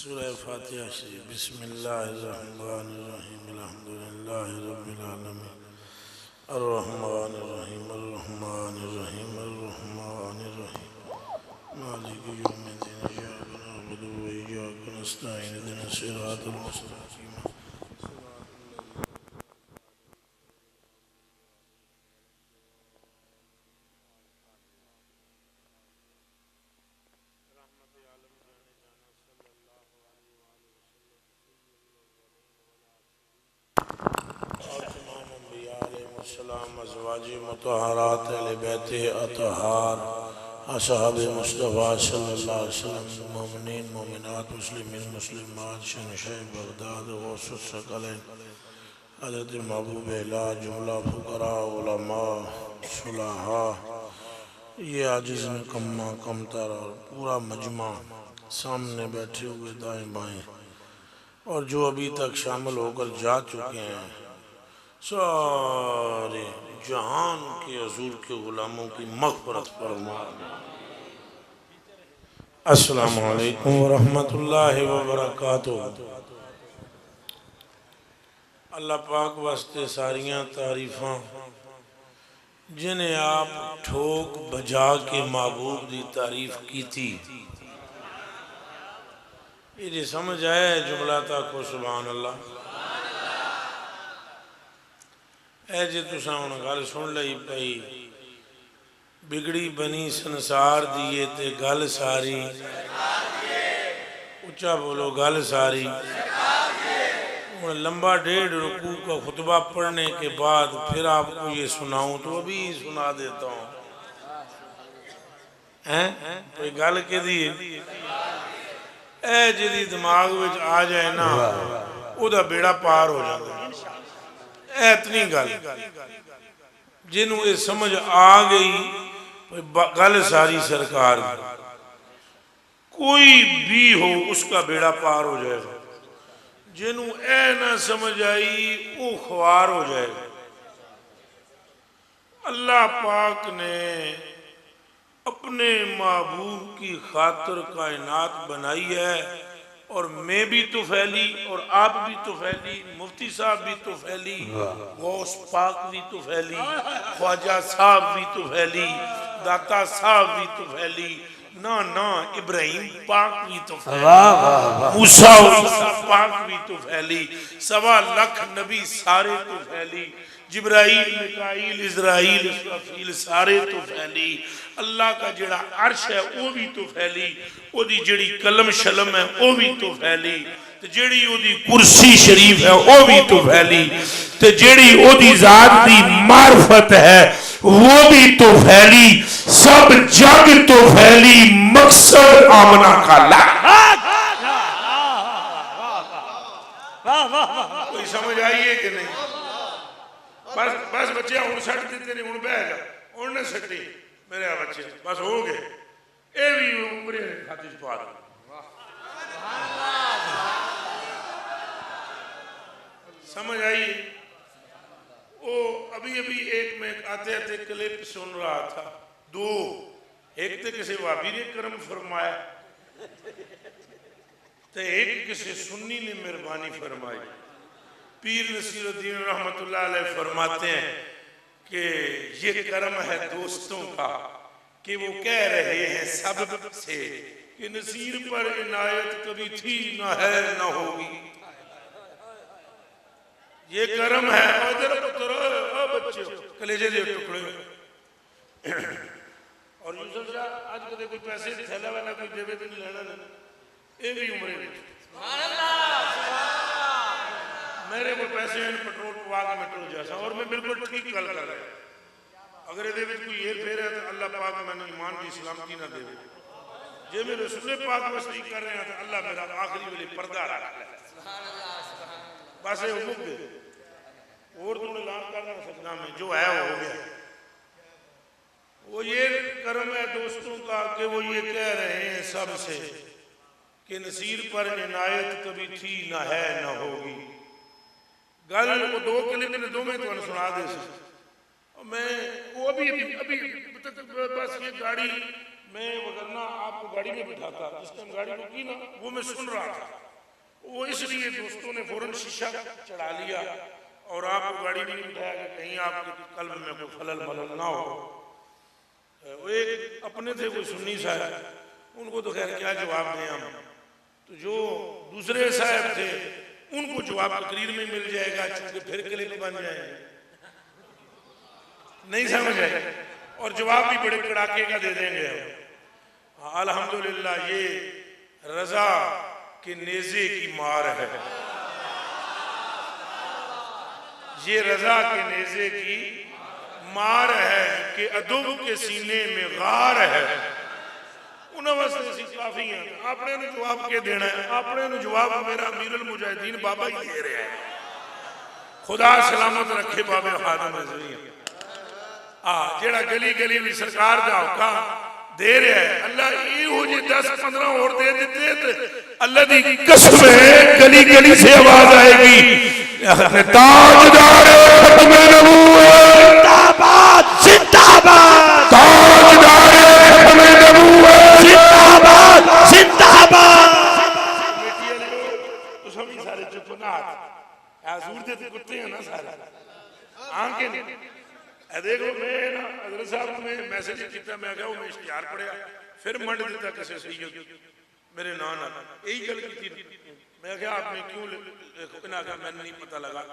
सूरह फातिहा शरीफ बिस्मिल्लाहिर्रहमानिर्रहीम अल्हम्दुलिल्लाहि रब्बिल आलमीन अर्रहमानिर्रहीम अर्रहमानिर्रहीम अर्रहमानिर्रहीम मालिकि यौमिद्दीन इय्याका नअबुदु व इय्याका नस्तईन इहदिनस सिरातल मुस्तकीम अज़वाजी मुतहरात अहले बैते अतहार असहाब मुस्तफ़ा सल्लल्लाहु अलैहि वसल्लम मोमिनीन मोमिनात मुस्लिमीन मुस्लिमात शहंशाह बगदाद गौसुस सकलैन हज़रत महबूब इलाह जुमला फुकरा उलमा सुलहा ये आजिज़ निकम्मा कमतर और पूरा मजमा सामने बैठे हुए दाएं बाएं और जो अभी तक शामिल होकर जा चुके हैं सारे जहान के हजूर के गुलामों की मग़फ़िरत फरमा। अस्सलामु अलैकुम वरहमतुल्लाहि वबरकातुहू। अल्लाह पाक वास्ते सारियां तारीफ़ां जिन्हें आप ठोक बजा के महबूब की तारीफ की थी। ये समझ आया जुमला ताको सुभान अल्लाह। ए जे तुसा हुण गल सुन लई पई बिगड़ी बनी संसार दिए ते गल सारी उच्चा बोलो गल सारी। हुण लंबा 1.5 रुकू का खुतबा पढ़ने के बाद फिर आपको ये सुनाऊं तो अभी सुना देता हूँ। हैं कोई गल के दी ए जी दिमाग विच आ जाए ना उदा बेड़ा पार हो जाता। इतनी गल जिन्हों ये समझ आ गई गल सारी सरकार कोई भी हो उसका बेड़ा पार हो जाएगा। जिन्हों ए ना समझ आई वो ख्वार हो जाएगा। अल्लाह पाक ने अपने महबूब की खातिर कायनात बनाई है और मैं भी तो फैली और आप भी तो फैली, मुफ्ती साहब भी तो फैली, गौस पाक भी तो फैली, ख्वाजा साहब भी तो फैली, दाता साहब भी तो फैली, ना ना इब्राहिम पाक भी तो फैली, मूसा पाक भी तो फैली, 1.25 लाख नबी सारे तो फैली, जिब्राइल मिकाईल इज़राइल इसराफील सारे तो फैली। अल्लाह का जिहड़ा अर्श है वो भी तो फैली, ओदी जिहड़ी कलम शलम है वो भी तो फैली, ते जिहड़ी ओदी कुर्सी शरीफ है वो भी तो फैली, ते जिहड़ी ओदी जात दी मार्फत है वो भी तो फैली। सब जग तो फैली मकसद आमना खाला। कोई समझ आई है कि नहीं? बस बस बच्चे हूँ छड़ देते नहीं हूँ बह जा हूँ ना सटी मेरे बच्चे बस हो गए ये भी उम्र खाते पा दो। समझ आई? वो अभी अभी एक मैं आते आते क्लिप सुन रहा था। 2 एक तो किसी भाभी ने कर्म फरमाया तो एक किसी सुन्नी ने मेहरबानी फरमाई। पीर नसीरुद्दीन रहमतुल्लाह अलैह फरमाते हैं कि ये कर्म है दोस्तों का कि वो कह रहे हैं सब से कि नसीर पर इनायत कभी थी ना है ना होगी। ये कर्म है बच्चे कलेजे दे टुकड़े और यूसुफ शाह आज कदे कोई पैसे थैला वाला कोई देवे तो नहीं लेना ना ये भी उम्र मेरे को पैसे पेट्रोल पवा के मेट्रो जैसा और मैं बिल्कुल ठीक गल कर रहा। अगर ये कोई हेर फेर है तो अल्लाह पाक मैंने ईमान की सलामती ना दे। जे मैं रसूल पाक वस्ती कर रहे हैं तो अल्लाह मेरा आखिरी वाली पर्दा रख ले। बस ये मुक गए और तो ऐलान कर ना सकता मैं जो है वो हो गया। वो ये कर्म है दोस्तों का कि वो ये कह रहे हैं सबसे कि नसीर पर इनायत कभी थी ना है ना होगी। गल वो 2 क्लिप ने 2 में तो सुना दे मैं वो अभी अभी बस ये गाड़ी मैं वरना आपको गाड़ी में बिठाता, जिस टाइम गाड़ी रुकी ना वो मैं सुन रहा था, वो इसलिए दोस्तों ने फौरन शीशा चढ़ा लिया और आपको गाड़ी में बिठाया कि कहीं आपके कल्ब में कोई खलल मलल ना हो। वो एक अपने थे कोई सुन्नी साहब, उनको तो खैर क्या जवाब दें हम, तो जो दूसरे साहब थे उनको जवाब तकरीर में मिल जाएगा, चूंकि फिर क्लिप बन जाएंगे, नहीं समझ आए, और जवाब भी बड़े कड़ाके का दे देंगे हम। अल्हम्दुलिल्लाह ये रजा के नेज़े की मार है, ये रजा के नेज़े की मार है कि अदब के सीने में गार है। काफी है, आपने जवाब के देना है, आपने जवाब मेरा अमीरुल मुजाहिदीन बाबा ही दे रहे हैं, खुदा सलामत रखे बाबे खादम रिज़वी। जेड़ा गली गली भी सरकार का होका दे रहा है, अल्लाह ये जी 10-15 और दे देते अल्लाह की कसम है गली गली से आवाज आएगी, ताजदार खत्म नबूवत जिंदाबाद जिंदाबाद, ताजदार खत्म नबूवत जिंदाबाद जिंदाबाद। तो सभी सारे चुप ना, हजूर दे कुत्ते हैं ना सारे आंखें नहीं। देखो मैं ना हज़रत साहब में मैसेज किया, मैं क्या मैं इश्तिहार पढ़िया फिर मंड दिता किसी सैयद मेरे नाम यही गल की, मैं क्या आपने क्यों लिखा, मैंने नहीं पता लगा,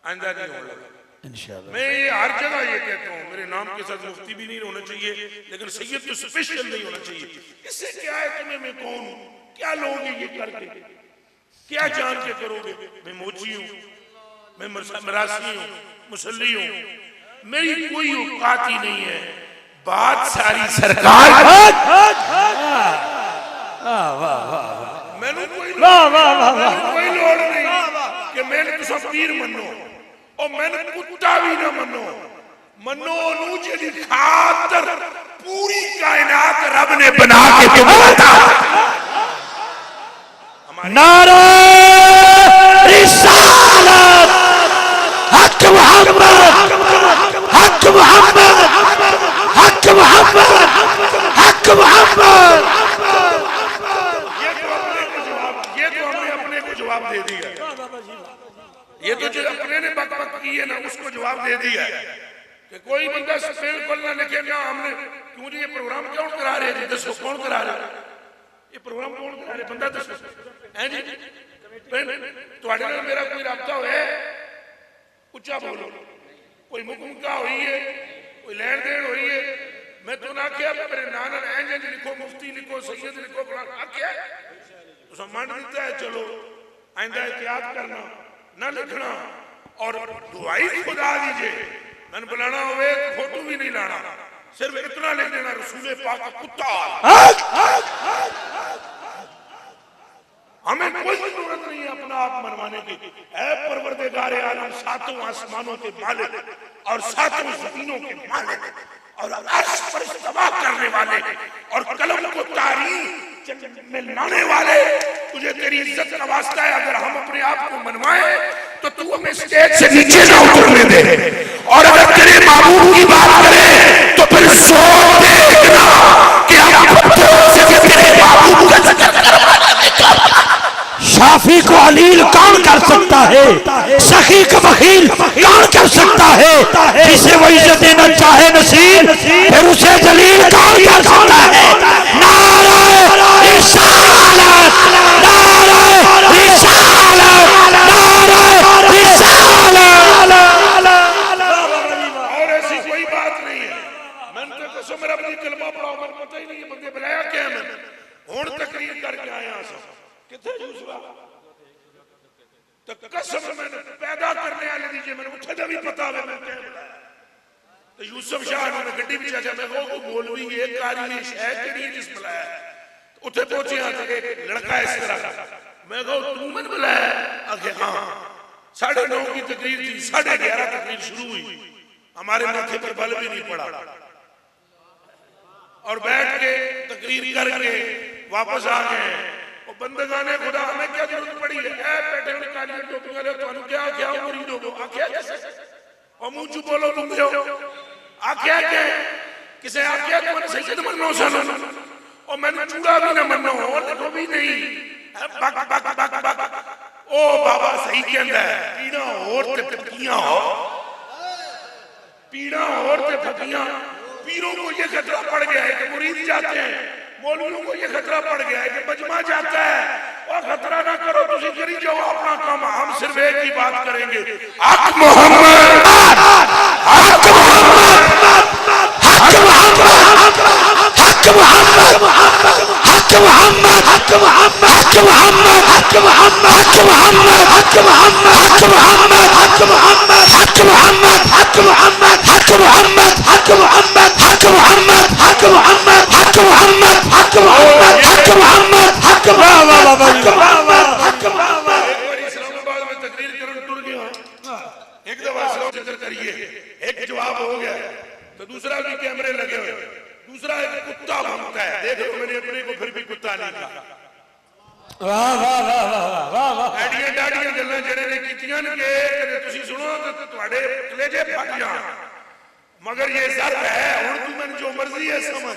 आइंदा नहीं होने लगा इंशाअल्लाह। मैं ये हर जगह ये कहता हूँ, मेरे नाम के साथ मुफ्ती भी नहीं होना चाहिए, लेकिन सैयद तो स्पेशल नहीं होना चाहिए। इससे क्या है तुम्हें मैं कौन हूँ, क्या लोगे ये करके, क्या जान के करोगे, मैं मोची हूँ, मैं मरासी हूँ, मुसल्ली हूँ, मेरी कोई औकात ही नहीं है, बात सारी सरकार। मैंने कोई लोड़ नहीं कि मैंने तुसा पीर मनो और मैंने कुत्ता भी ना मनो, मनो नू जेदी खातर पूरी कायनात रब ने बना के बनाता। नारा रिसालत हक मोहम्मद हक मोहम्मद हक मोहम्मद हक मोहम्मद। ये तो हमने अपने को जवाब दे दिया, ये तो जो अपने ने बक बक की है ना उसको जवाब दे दिया कि कोई बंदा स्पेल खोल ना लिखे ना हमने क्यों जी ये प्रोग्राम कौन करा रहे हैं, दसो कौन करा रहे हैं ये प्रोग्राम, कौन करा रहे बंदा दसो हैं जी। ਤੁਹਾਡੇ ਨਾਲ मेरा कोई राबता है, उच्चा बोलो, कोई मुकमका हुई है, कोई लैन देन हुई है, मैं तो ना क्या मेरे नाना इंज लिखो, मुफ्ती लिखो, सैयद लिखो, आख्या तो सम्मान देता है। चलो आइंदा एहतियात करना, ना लिखना और दुआई खुदा दीजिए, मैंने बुलाना हुए तो फोटो भी नहीं लाना, सिर्फ इतना लिख देना रसूल पाक का कुत्ता। हमें कोई जरूरत नहीं है अपना आप मनवाने की। ऐ परवरदिगार आलम, सातों आसमानों के मालिक और सातों जमीनों के मालिक और अर्श पर इस्तवा करने वाले और कलम को तारीख में लाने वाले, तुझे तेरी इज्जत का वास्ता है, अगर हम अपने आप को मनवाए तो तू हमें स्टेज से नीचे ना उतरने दे, और अगर तेरे महबूब की बात करें तो फिर सोच देखना कि हम खुद से तेरे महबूब का जिक्र करवाना है। शाफी को अलील कौन कर सकता है, सखी को बखील कौन कर सकता है, जिसे वो इज्जत देना चाहे नसीब फिर उसे जलील कौन कर सकता है। नारा रिसालत, नारा रिसालत, नारा रिसालत। और ऐसी कोई बात नहीं है, मैंने तो कसम मेरा अपनी कलमा पढ़ाओ, मैंने पता ही नहीं बंदे बुलाया क्या, मैंने हुण तकरीर करके आया सब किथे यूसुफ तो कसम मैंने पैदा करने वाले दीजिए, मैंने उठे भी पता है मैं क्या बुलाया। तो यूसुफ शाह ने गड्डी में आके मैं वो मौलवी एक कारी शहर के लिए जिस बुलाया, उठे पहुंचे एक लड़का इस तरह का, मैं कहूँ तू मैंने बुलाया, आगे हाँ 9:30 की तकरीर थी, 11:30 तकरीर शुरू हुई, हमारे माथे पर बल भी नहीं पड़ा और बैठ के तकरीर करके वापस आ गए। बंदगाने खुदा हमें क्या जरूरत पड़ी है, बैठे हुए कालियां टोपियां ले, तुहानू क्या क्या मुरीदों को आख्या और मुंह चुप बोलो तुम हो आख्या के किसे आख्या तुम सैयद मनो सन और मैंने चूड़ा भी ना मनो और देखो भी नहीं बक बक बक बक ओ बाबा सही कहता है पीड़ा और ते फकीयां हो पीड़ा और ते फकीयां पीरों को ये खतरा पड़ गया है कि मुरीद जाते हैं मौलवियों को ये खतरा पड़ गया है कि मजमा जाता है और खतरा ना करो तुम करी जाओ अपना काम हम सिर्फ एक ही बात करेंगे हक मोहम्मद हक इस्लामाबाद में तकरीर करने टूर गया एक दफा जिक्र करिए एक जवाब हो गया तो दूसरा भी कैमरे लगे हुए दूसरा एक कुत्ता भौंकता है देख लो मैंने अपने को फिर भी कुत्ता नहीं कहा वाह वाह वाह वाह वाह डाडियां डाडियां गल्लां जेड़े ने कीतियां ने कि तुसी सुनो तो तुम्हारे कलेजे फट जान मगर ये सर है हुन तू मैंने जो मर्जी है समझ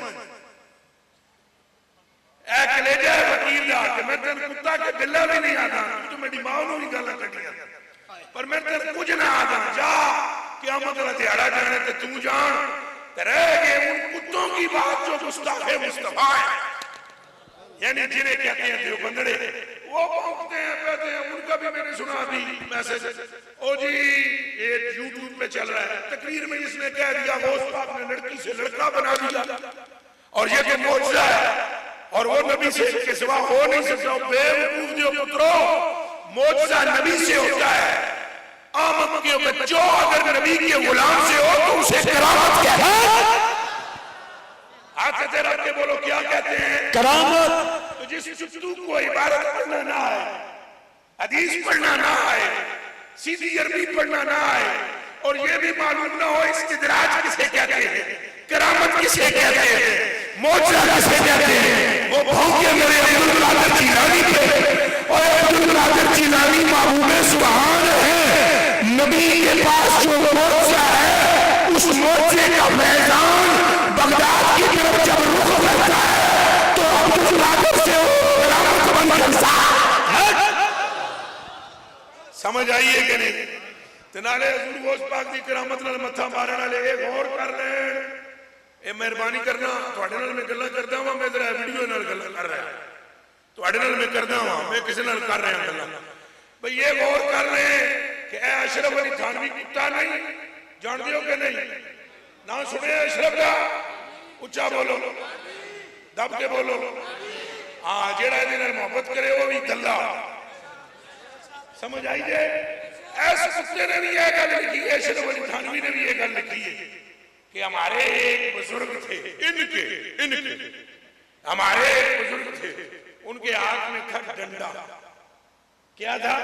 ए कलेजा फकीर दा कि मैं तेन कुत्ता के गल्ला भी नहीं आता तू मेरी मां नु भी गल्ला कटियां पर मैं तेन कुछ ना आता जा क़यामत दा दिहाड़ा जाने ते तू जान रह गए उन कुत्तों की बात जो गुस्ताखे मुस्तफा है यानी जिन्हें कहते हैं देवबंदड़े वो भौंकते हैं कहते हैं उनका भी मैंने सुना अभी मैसेज ओ जी ये यूट्यूब पे चल रहा है तकरीर में इसने कह दिया गौस पाक ने लड़की से लड़का बना दिया और ये तो मौजज़ा है और वो नबी से के सिवा हो नहीं सकता बेवकूफ जो पुत्रो मौजज़ा नबी से होता है आमद के बच्चों अगर नबी के गुलाम से हो तो उसे करामत कहते हैं हाथ से रख के बोलो क्या कहते हैं करामत तो जिस चुत्तू को इबारत पढ़ना ना आए हदीस पढ़ना ना आए सीधी अरबी पढ़ना ना आए और ये भी मालूम ना हो इस्तिदराज किसे कहते हैं करामत किसे कहते हैं मौजज़ा किसे कहते हैं वो भौंके मेरे अब्दुल कादिर जिलानी पे और अब्दुल कादिर जिलानी महबूबे सुभान है नबी के पास जो मौजज़ा है उस मौजज़े का मैदान बगदाद की तरफ जब रुख करता है तो अब्दुल कादिर से करामत बन सकता है समझ आइए कि नहीं तनाले हुजूर गौस पाक दी करामत नाल मत्था मारन वाले एक और कर लेन ए मेहरबानी करना ਤੁਹਾਡੇ ਨਾਲ मैं गल्लां करदा हां मैं इधर वीडियो नाल गल्लां कर रहा है ਤੁਹਾਡੇ ਨਾਲ मैं करदा हां मैं किसी नाल कर रहा गल्लां भाई ये गौर कर ले कि ए अशरफ अली थानवी कुत्ता नहीं जानते हो कि नहीं ना सुने अशरफ का उच्चा बोलो दब के बोलो हां जेड़ा इहदे नाल मोहब्बत करे वो भी दल्ला समझ आई जे ऐसे कुत्ते ने भी ये गल लिखी है अशरफ अली थानवी ने भी ये गल लिखी है कि हमारे एक बुजुर्ग थे इनके हमारे एक बुजुर्ग थे उनके हाथ में था डंडा क्या था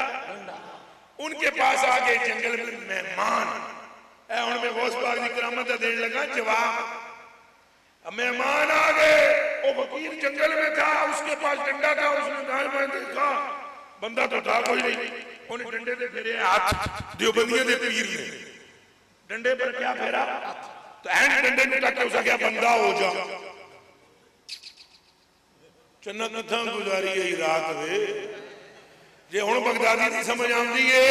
उनके पास आ गए जंगल में मेहमान मैं गौस पाक की करामत देने लगा जवाब मेहमान आ गए वो फकीर जंगल में था उसके पास डंडा था उसने कहा मैं देखा बंदा तो था कोई नहीं उन्हें डंडे से फेरे हाथ देवबंदियों के पीर ने डंडे पर क्या फेरा तो एंड डंडे ने तक उसा क्या बंदा हो जा चन्ना कथा गुजारी है रात वे जे हुण बगदादी दी समझ आंदी है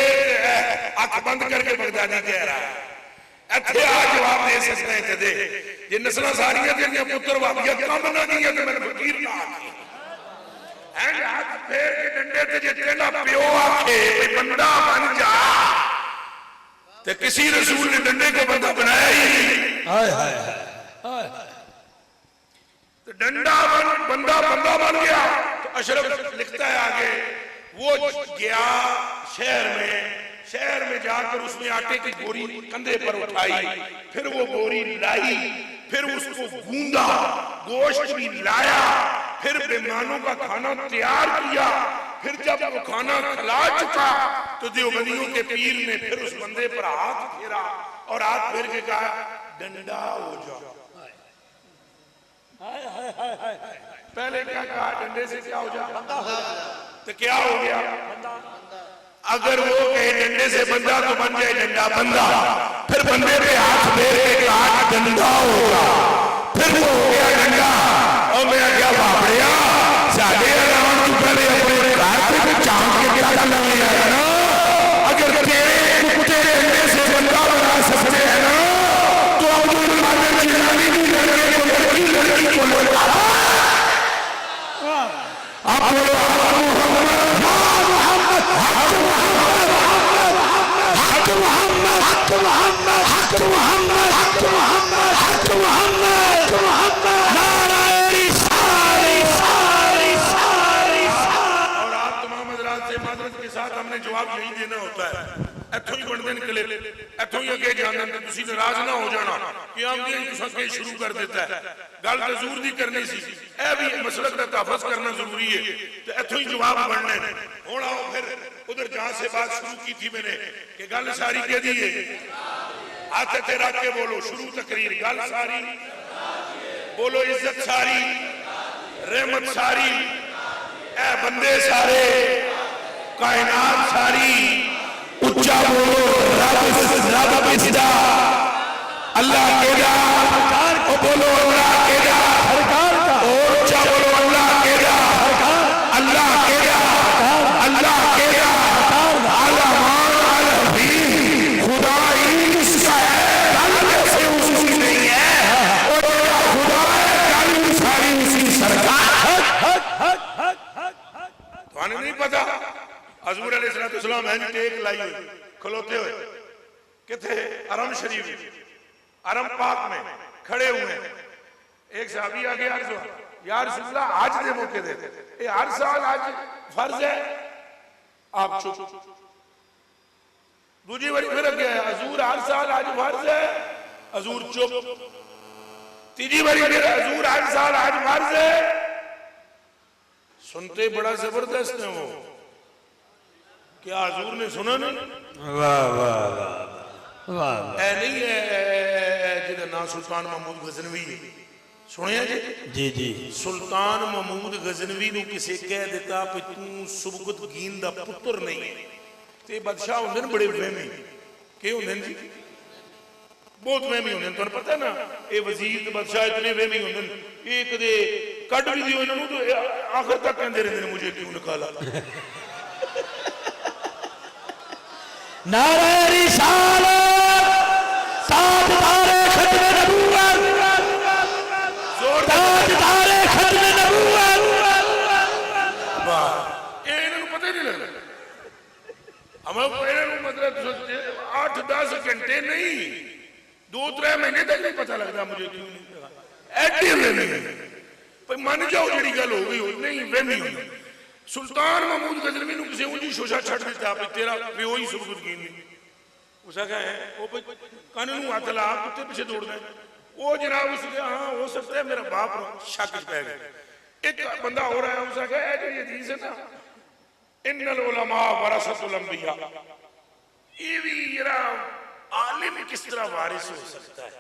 अख बंद करके बगदादी कह रहा है इत्थे आ जवाब दे सकते हैं ते जे नस्लां सारियां तेरियां पुत्र वापियां कम ना कीया ते मैंने फकीर ना आखे एंड हाथ फेर के डंडे ते जे तेरा प्यो आखे बंदा बन जा ते किसी रसूल ने डंडे को बंदा बनाया ही नहीं हाय हाय हाय तो डंडा बंदा बंदा बन गया तो अशरफ लिखता है आगे वो गया शहर में जाकर उसने आटे की बोरी कंधे पर उठाई फिर वो बोरी लाई फिर उसको गूंदा गोश्त भी लाया फिर मेहमानों का खाना तैयार किया फिर जब वो खाना खिला चुका तो देवबंदियों के पीर ने फिर उस बंदे पर हाथ फेरा और हाथ फेर के कहा डंडा हो जाओ पहले क्या कहा डंडे से क्या हो जाए तो क्या हो गया अगर वो कहे डंडे से बंदा तो बन जाए डंडा बंदा फिर बंदे पे हाथ फेर के कहा डंडा होगा हमने जवाब यही देना होता है। इथों ही बनते निकले, इथों ही अगे जाने, तुसी नाराज ना हो जाना कि आमदी तुसा शुरू कर देता है। गल तो जरूर दी करनी सी, ए भी मसलक का तहफ़्फ़ुज़ करना जरूरी है, तो इथों ही जवाब बनने। हुण आओ फिर उधर जहां से बात शुरू की थी मैंने कि गल सारी कह दी है, हाथ ते रख के बोलो शुरू तकरीर। गल सारी बोलो, इज्जत सारी, रहमत सारी, ए बंदे सारे, कायनात सारी, उच्चा बोलो रब पिछदा अल्लाह केदा, बोलो अल्लाह केदा, उच्चा बोलो अल्लाह केदा, अल्लाह केदा, अल्लाह केदा, आलमान अलवी खुदा ही किसका है, कल से उसकी नहीं है, और खुदा है कल सारी उसकी सरकार। तो नहीं पता हजूर अलैहिस्सलाम हैं टेक लाई हुई खलोते हुए किथे हरम शरीफ हरम पाक में खड़े हुए। एक सहाबी आ गया, या रसूलल्लाह आज दे मौके दे ये हर साल आज फर्ज है, आप चुप। दूसरी बारी फिर गया, हजूर हर साल आज फर्ज है, हजूर चुप। तीसरी बारी फिर हजूर हर साल आज फर्ज है। सुनते बड़ा जबरदस्त है वो, क्या हजूर ने सुना नहीं? वाह वाह वाह, ऐ नहीं है जिहदा नाम सुल्तान महमूद गजनवी है, सुने जी? जी जी। सुल्तान महमूद गजनवी नूं किसे कह दिता कि तू सुबगतगीन दा पुत्र नहीं है, ते बादशाह होंदे ने बड़े वहमी, के होंदे ने जी? बहुत वहमी होंदे ने। तुहानूं पता है ना, ये वजीर ते बादशाह इतने वहमी होंदे ने, ये कदे कट भी दियो इन्हां नूं तो आखिर तक कहंदे रहंदे ने मुझे क्यों निकाला। नारे रिसालत, ताजदारे खत्मे नबूवत, ताजदारे खत्मे नबूवत। वाह, ये इन्होंने पता ही नहीं लगता। हमें मतलब 8-10 घंटे नहीं, 2-3 महीने तक नहीं पता लगता मुझे क्यों नहीं लगा। ऐडी नहीं मन जाओ जी गल हो गई, नहीं वहमी होगी। सुल्तान महमूद गजनवी नूं किसी उंजी शोशा छड़ दिता भी तेरा प्यो ही सुबगतगीन नहीं। उसका क्या है वो कन नूं हथ ला कुत्ते पीछे दौड़ना है वो जनाब। उसने हाँ हो सकता है मेरा बाप शक पै गया। एक बंदा हो रहा है, उसका क्या है जो ये हदीस है ना, इन्नल उलमा वरसतुल अंबिया, ये भी जरा आलिम किस तरह वारिस हो सकता है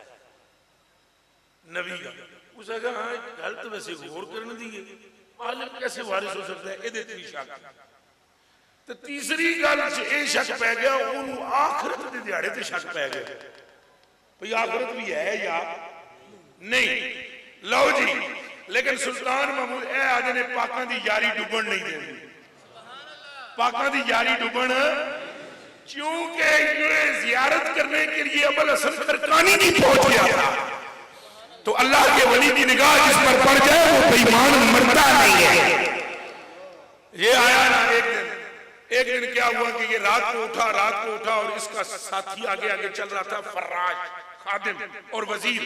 नबी का। उसका क्या हाँ गल तो वैसे गौर करने दी है, आलिम कैसे वारिस हो सकता है, ये शक। तो तीसरी गल ये शक पै गया, उन्होंने आखिरत के दिहाड़े ते शक पै गया भाई आखिरत भी है या नहीं। लो जी, लेकिन सुल्तान महमूद ए आदे ने पाकां दी यारी डुबण नहीं देनी, पाकां दी यारी डुबण, क्योंकि जियारत करने के लिए अबुल हसन खरकानी नहीं पहुंच गया था। तो अल्लाह के वली की निगाह जिस पर पड़ जाए वो बेईमान मरता नहीं है। ये आया ना एक दिन क्या हुआ कि ये रात को उठा और इसका साथी आगे आगे चल रहा था, फर्राज खादिम और वजीर,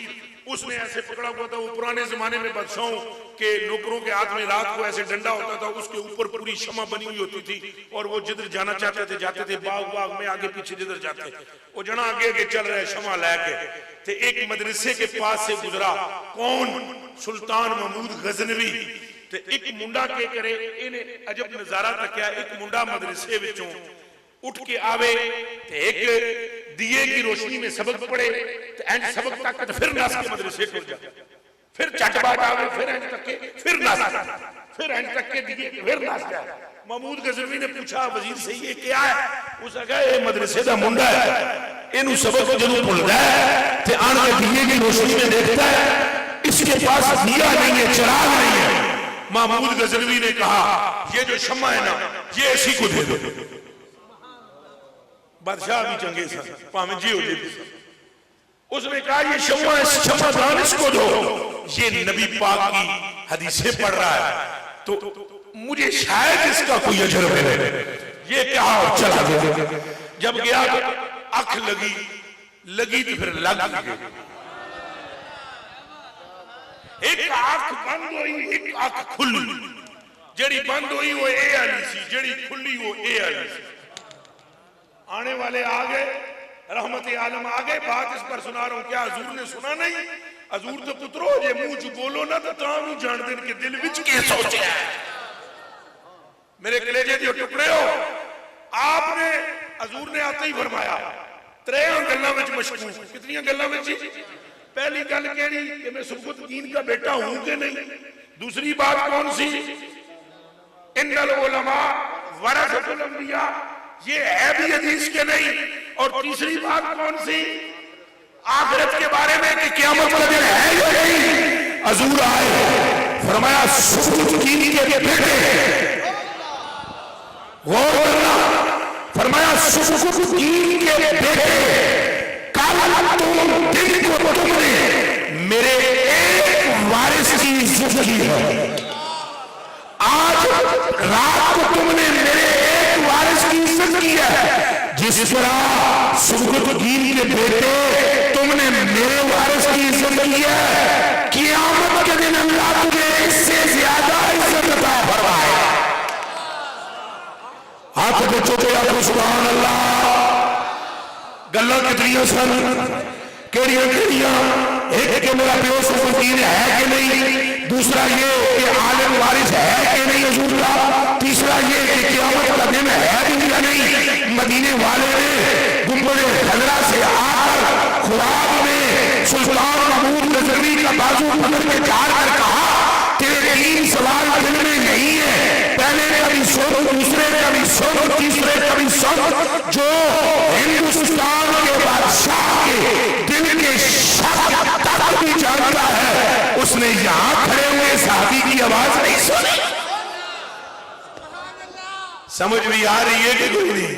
उसने ऐसे पकड़ा हुआ था। वो पुराने जमाने में बादशाहों के नौकरों के हाथ में रात को ऐसे डंडा होता था, उसके ऊपर पूरी शमा बनी हुई होती थी, और वो जिधर जाना चाहते थे जाते थे, बाग में आगे पीछे जिधर जाते, वो जना आगे आगे चल रहे शमा लेके। तो एक मदरसे के पास से गुजरा, कौन? सुल्तान महमूद गजनवी। तो एक मुंडा के करे इन्हें अजब नजारा तकिया, एक मुंडा मदरसे विचों उठ के आवे, तो एक दिए की रोशनी में सबक पढ़े, तो एंड सबक तक तो फिर नास के मदरसे टूट जाए, फिर चटबाट आवे, फिर एंड तक के, फिर नास, फिर एंड तक के दिए फिर नास जाए। महमूद गजनवी ने पूछा वजीर से ये क्या है? उसने कहा ये मदरसे का मुंडा है, इनू सबक जरूर भुलता है, ते आन के दिए की रोशनी में देखता है, इसके पास दिया नहीं है, चिराग नहीं है। महमूद गजनवी ने कहा ये जो शम्मा है ना, ये इसी को दे दो। बादशाह भी चंगे सन, भावे जी हो जाए। उसने कहा ये शम्मा इसको दो, ये नबी पाक की हदीसें पढ़ रहा है। तो मुझे शायद इसका कोई अजर मिले, ये क्या और चला गया। जब गया तो आंख लगी तो फिर लग गई। एक आंख बंद हुई, एक आंख खुली। जड़ी बंद हुई वो ए वाली सी, जड़ी खुली वो ए वाली सी। आने वाले आ गए, रहमत आलम आ गए। बात इस पर सुना रहा हूं, क्या हजूर ने सुना नहीं? हजूर तो पुत्रो जे मुंह च बोलो ना तो भी जान देन के दिल विच के सोचा है। मेरे कलेजे के टुकड़े हो, आपने हजूर ने आते ही फरमाया त्रै गल्लां विच मशगूल। कितनी गल्लां विच? पहली गल केड़ी कि मैं सुबुतदीन का बेटा हूं कि नहीं। दूसरी बात कौन सी? इन्नल उलमा वरसतुल अंबिया, ये है भी हदीस के नहीं। और तीसरी बात कौन सी? आखिरत के बारे में कि क़यामत का दिन है या नहीं। हजूर आए, फरमाया सुबुतदीन के बेटे, गौर करना, फरमाया सुबुतदीन के बेटे, कल तुम दिन को तुमने मेरे एक वारिस की इज्जत की है। आज रात को तुमने मेरे एक वारिस की इज्जत की है। जिस तरह सुबुतदीन के बेटे तुमने मेरे वारिस की इज्जत की है, क़यामत के दिन अल्लाह तुम्हें इससे ज्यादा इज्जत अता फरमाएगा। हाथ बच्चों के आखो सुभान अल्लाह। गल्लां कितनियां सन, केड़ियां केड़ियां? एक कि मेरा प्यो सुबुतदीन है कि नहीं। दूसरा ये कि आलिम वारिस है कि नहीं हजूर का। तीसरा ये कि क़यामत का दिन है भी या नहीं। मदीने वाले ने गुंबद खजरा से आकर खुराब में सुल्तान महमूद गजनवी का बाजू पकड़ के जार कर कहा, तेरे 3 सवाल दिल में नहीं है। पहले कभी सुन, दूसरे कभी सुन, तीसरे कभी सुन। जो हिंदुस्तान के बादशाह के दिल के शक तक भी जानता है, उसने यहां खड़े हुए साहबी की आवाज नहीं सुनी। समझ भी आ रही है कि कोई नहीं?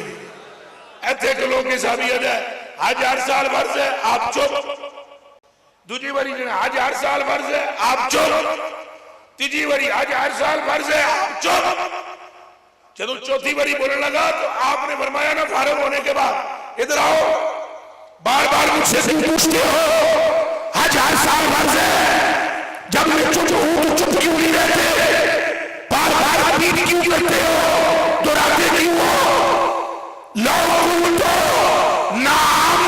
ऐसे के लोग साहबी है 1000 साल वर्ष है, आप चुप। दूजी बारी 1000 साल वर्ष है, आप चुप। तीजी बारी 1000 साल वर्ष है, आप चुप। जब चौथी बारी बोलने लगा तो आपने फरमाया ना, फारग होने के बाद, इधर आओ, बार बार मुझसे पूछते हो 1000 साल वर्ष है, जब मैं चुप हूं तो चुप क्यों नहीं रहते? बार बार अपील क्यों करते हो? दोहराते क्यों हो? लोगों तो नाम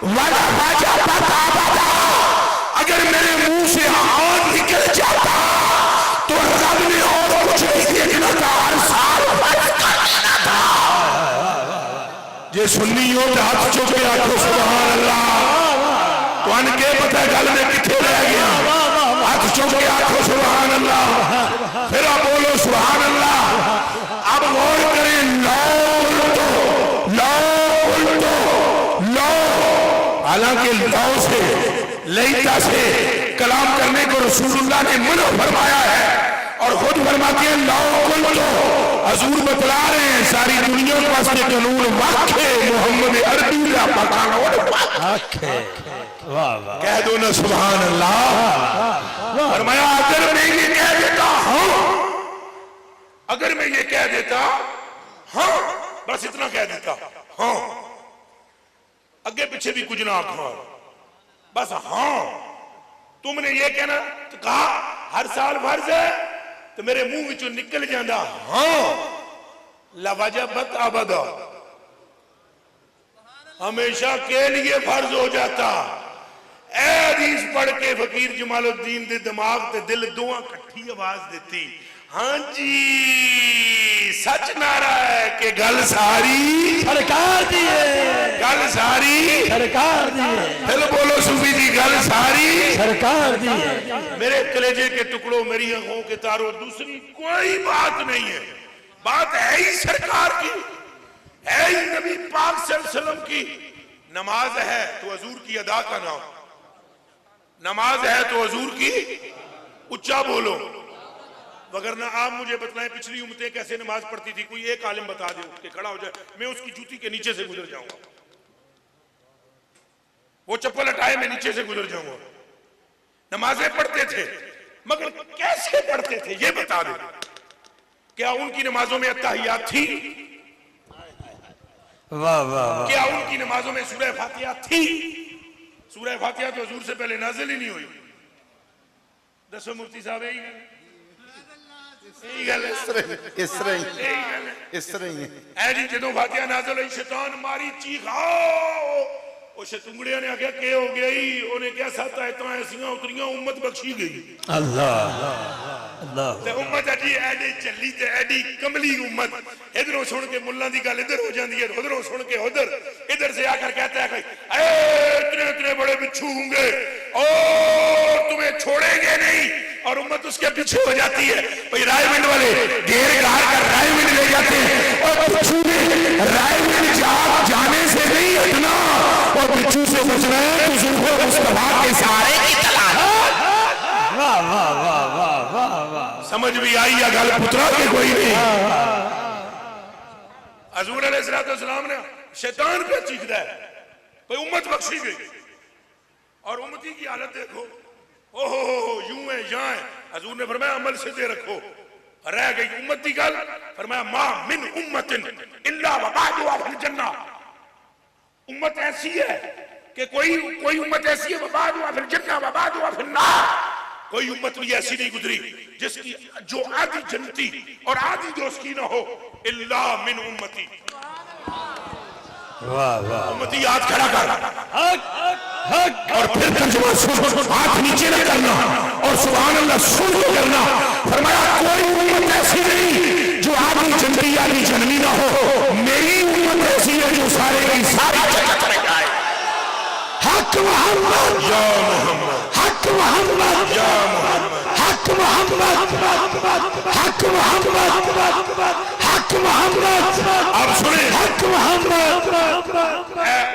वाला बाजा पता बता। अगर मेरे मुंह से आवाज निकल जाता तो रब ने और कुछ नहीं देखना था, हर साल करना था। जे सुन्नी हो तो हाथ चुक के आखो सुभान अल्लाह। तो अनके पता गल में किथे रह गया? हाथ चुक के आखो सुभान अल्लाह। फिर आप बोलो सुभान अल्लाह। अब गौर करें, लो, हालांकि लौ से लईता से कलाम करने को रसूलुल्लाह ने मना फरमाया है और खुद फरमाते हैं लो। हजूर बतला रहे हैं सारी दुनिया के वास्ते कानून वाक़े मोहम्मद अरबी का वाक़े। कह दो ना सुभान अल्लाह। फरमाया अगर मैं ये कह देता हूं, अगर मैं ये कह देता, हाँ बस इतना कह देता, हाँ अगे पीछे भी कुछ ना आखो, बस हाँ। तुमने ये कहना तो कहा हर साल फर्ज है, तो मेरे मुंह विचों निकल जाता हाँ, लवाजबत अबदा, हमेशा के लिए फर्ज हो जाता। ए हदीस पढ़ के फकीर जमालुद्दीन दे दिमाग ते दिल दोवां इकट्ठी आवाज देती, हाँ जी सच नारा है कि गल सारी सरकार दी है, गल सारी सरकार दी है। फिर बोलो सूफी जी, गल सारी सरकार दी है। मेरे कलेजे के टुकड़ों, मेरी आंखों के तारों, दूसरी कोई बात नहीं है। बात है ही सरकार की, है ही नबी पाक सल्लल्लाहु अलैहि वसल्लम की। नमाज है तो हजूर की अदा का नाम, नमाज है तो हजूर की उच्चा बोलो। वगरना आप मुझे बताएं पिछली उम्मतें कैसे नमाज पढ़ती थी, कोई एक आलिम बता दे कि खड़ा हो जाए, मैं उसकी जूती के नीचे से गुजर जाऊंगा, वो चप्पल हटाए मैं नीचे से गुजर जाऊंगा। नमाजें पढ़ते थे मगर कैसे पढ़ते थे ये बता दे। क्या उनकी नमाजों में अत्तहियात थी? वाह वाह वाह। क्या उनकी नमाजों में सूरह फातिहा थी? सूरह फातिहा तो हुजूर से पहले नाज़िल ही नहीं हुई। दसो मुफ्ती साहब, यही गल है। इस तरह ही ऐ जी जदों फातिहा नाज़िल हुई, शैतान मारी चीख, आओ ਉਹ ਸ਼ਤੁੰਗੜਿਆਂ ਨੇ ਆਖਿਆ ਕੀ ਹੋ ਗਿਆ ਹੀ? ਉਹਨੇ ਕਿਹਾ 7 ਆਇਤਾਂ ਐਸੀਆਂ ਉਤਰੀਆਂ ਉਮਤ ਬਖਸ਼ੀ ਗਈ। अल्लाह अल्लाह। ਤੇ ਉਮਤ ਅਜੀ ਐਡੀ ਚੱਲੀ ਤੇ ਐਡੀ ਕਮਲੀ ਉਮत, इधरों सुन के मुल्ला की गल इधर हो जाती है, उधरों सुन के उधर, इधर से आकर कहता है इतने इतने बड़े बिच्छू होंगे और तुम्हें छोड़ेंगे नहीं, और उम्मत उसके पीछे हो जाती है। भाई रायविंड वाले घेर घार कर रायविंड ले जाते हैं, और बिच्छू ने रायविंड जाने से नहीं हटना, और बिच्छू से बचना है तो जुल्फे मुस्तफा के सहारे की तलाश। वाह वाह वाह वाह वाह वाह। समझ भी आई या गल पुत्रा के कोई नहीं। हजूर अलैहिस्सलाम ने शैतान पे चीखता है, भाई उम्मत बख्शी गई, और उम्मती की हालत देखो, ओहो यूं है यहाँ है। हजूर ने फरमाया अमल सीधे रखो, रह गई उम्मत की गल। फरमाया मा मिन उम्मतिन इल्ला वबादुहा फिल जन्नह। उम्मत ऐसी है कि कोई उम्मत ऐसी है, वबादुहा फिल जन्नह वबादुहा फिल नार। कोई उम्मत भी ऐसी नहीं गुजरी जिसकी जो आधी जन्नती और आधी दोस्ती ना हो, इल्ला मिन उम्मती। वाह वाह। उम्मती हाथ खड़ा कर, हक हक। और फिर तर्जुमा सुन, हाथ नीचे न करना, और सुभान अल्लाह सुन के करना। फरमाया कोई उम्मत ऐसी नहीं जो आधी जन्नती आधी जन्नती ना हो, मेरी उम्मत ऐसी है जो सारे की सारी जन्नत में जाए। हक मोहम्मद या मोहम्मद, हक मोहम्मद या मोहम्मद, हक मोहम्मद, हक मोहम्मद, हक मोहम्मद। अब सुने, हक मोहम्मद।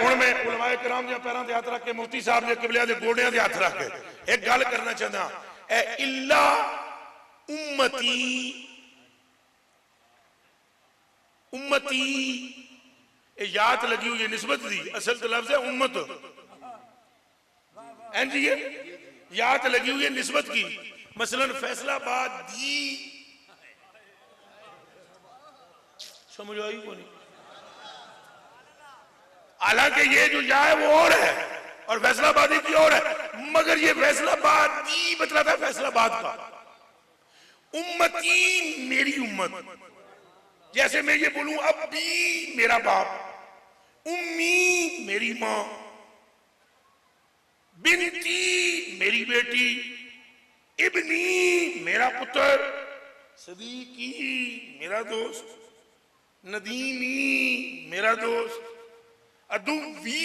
हुण मैं उलमाए किराम दे पैरां ते हथ रख के, मुफ्ती साहब दे किबलियां दे गोडियां ते हथ रख के एक गल करना चाहता। ए इल्ला उम्मती, उम्मती ए याद लगी हुई है निस्बत दी, असल तो लफ्ज है उम्मत। जी याद लगी हुई है निस्बत की। मसलन फैसलाबाद दी, समझ आई को नहीं? हालांकि ये जो या है वो और है, और फैसलाबादी की और है, मगर ये फैसलाबाद दी मतलब है फैसलाबाद का। उम्मती मेरी उम्मत, जैसे मैं ये बोलूं अब्बी मेरा बाप, उम्मी मेरी मां, बिनती मेरी बेटी, इब्नी मेरा पुत्र, सदीकी मेरा दोस्त, नदीमी मेरा दोस्त, अदुवी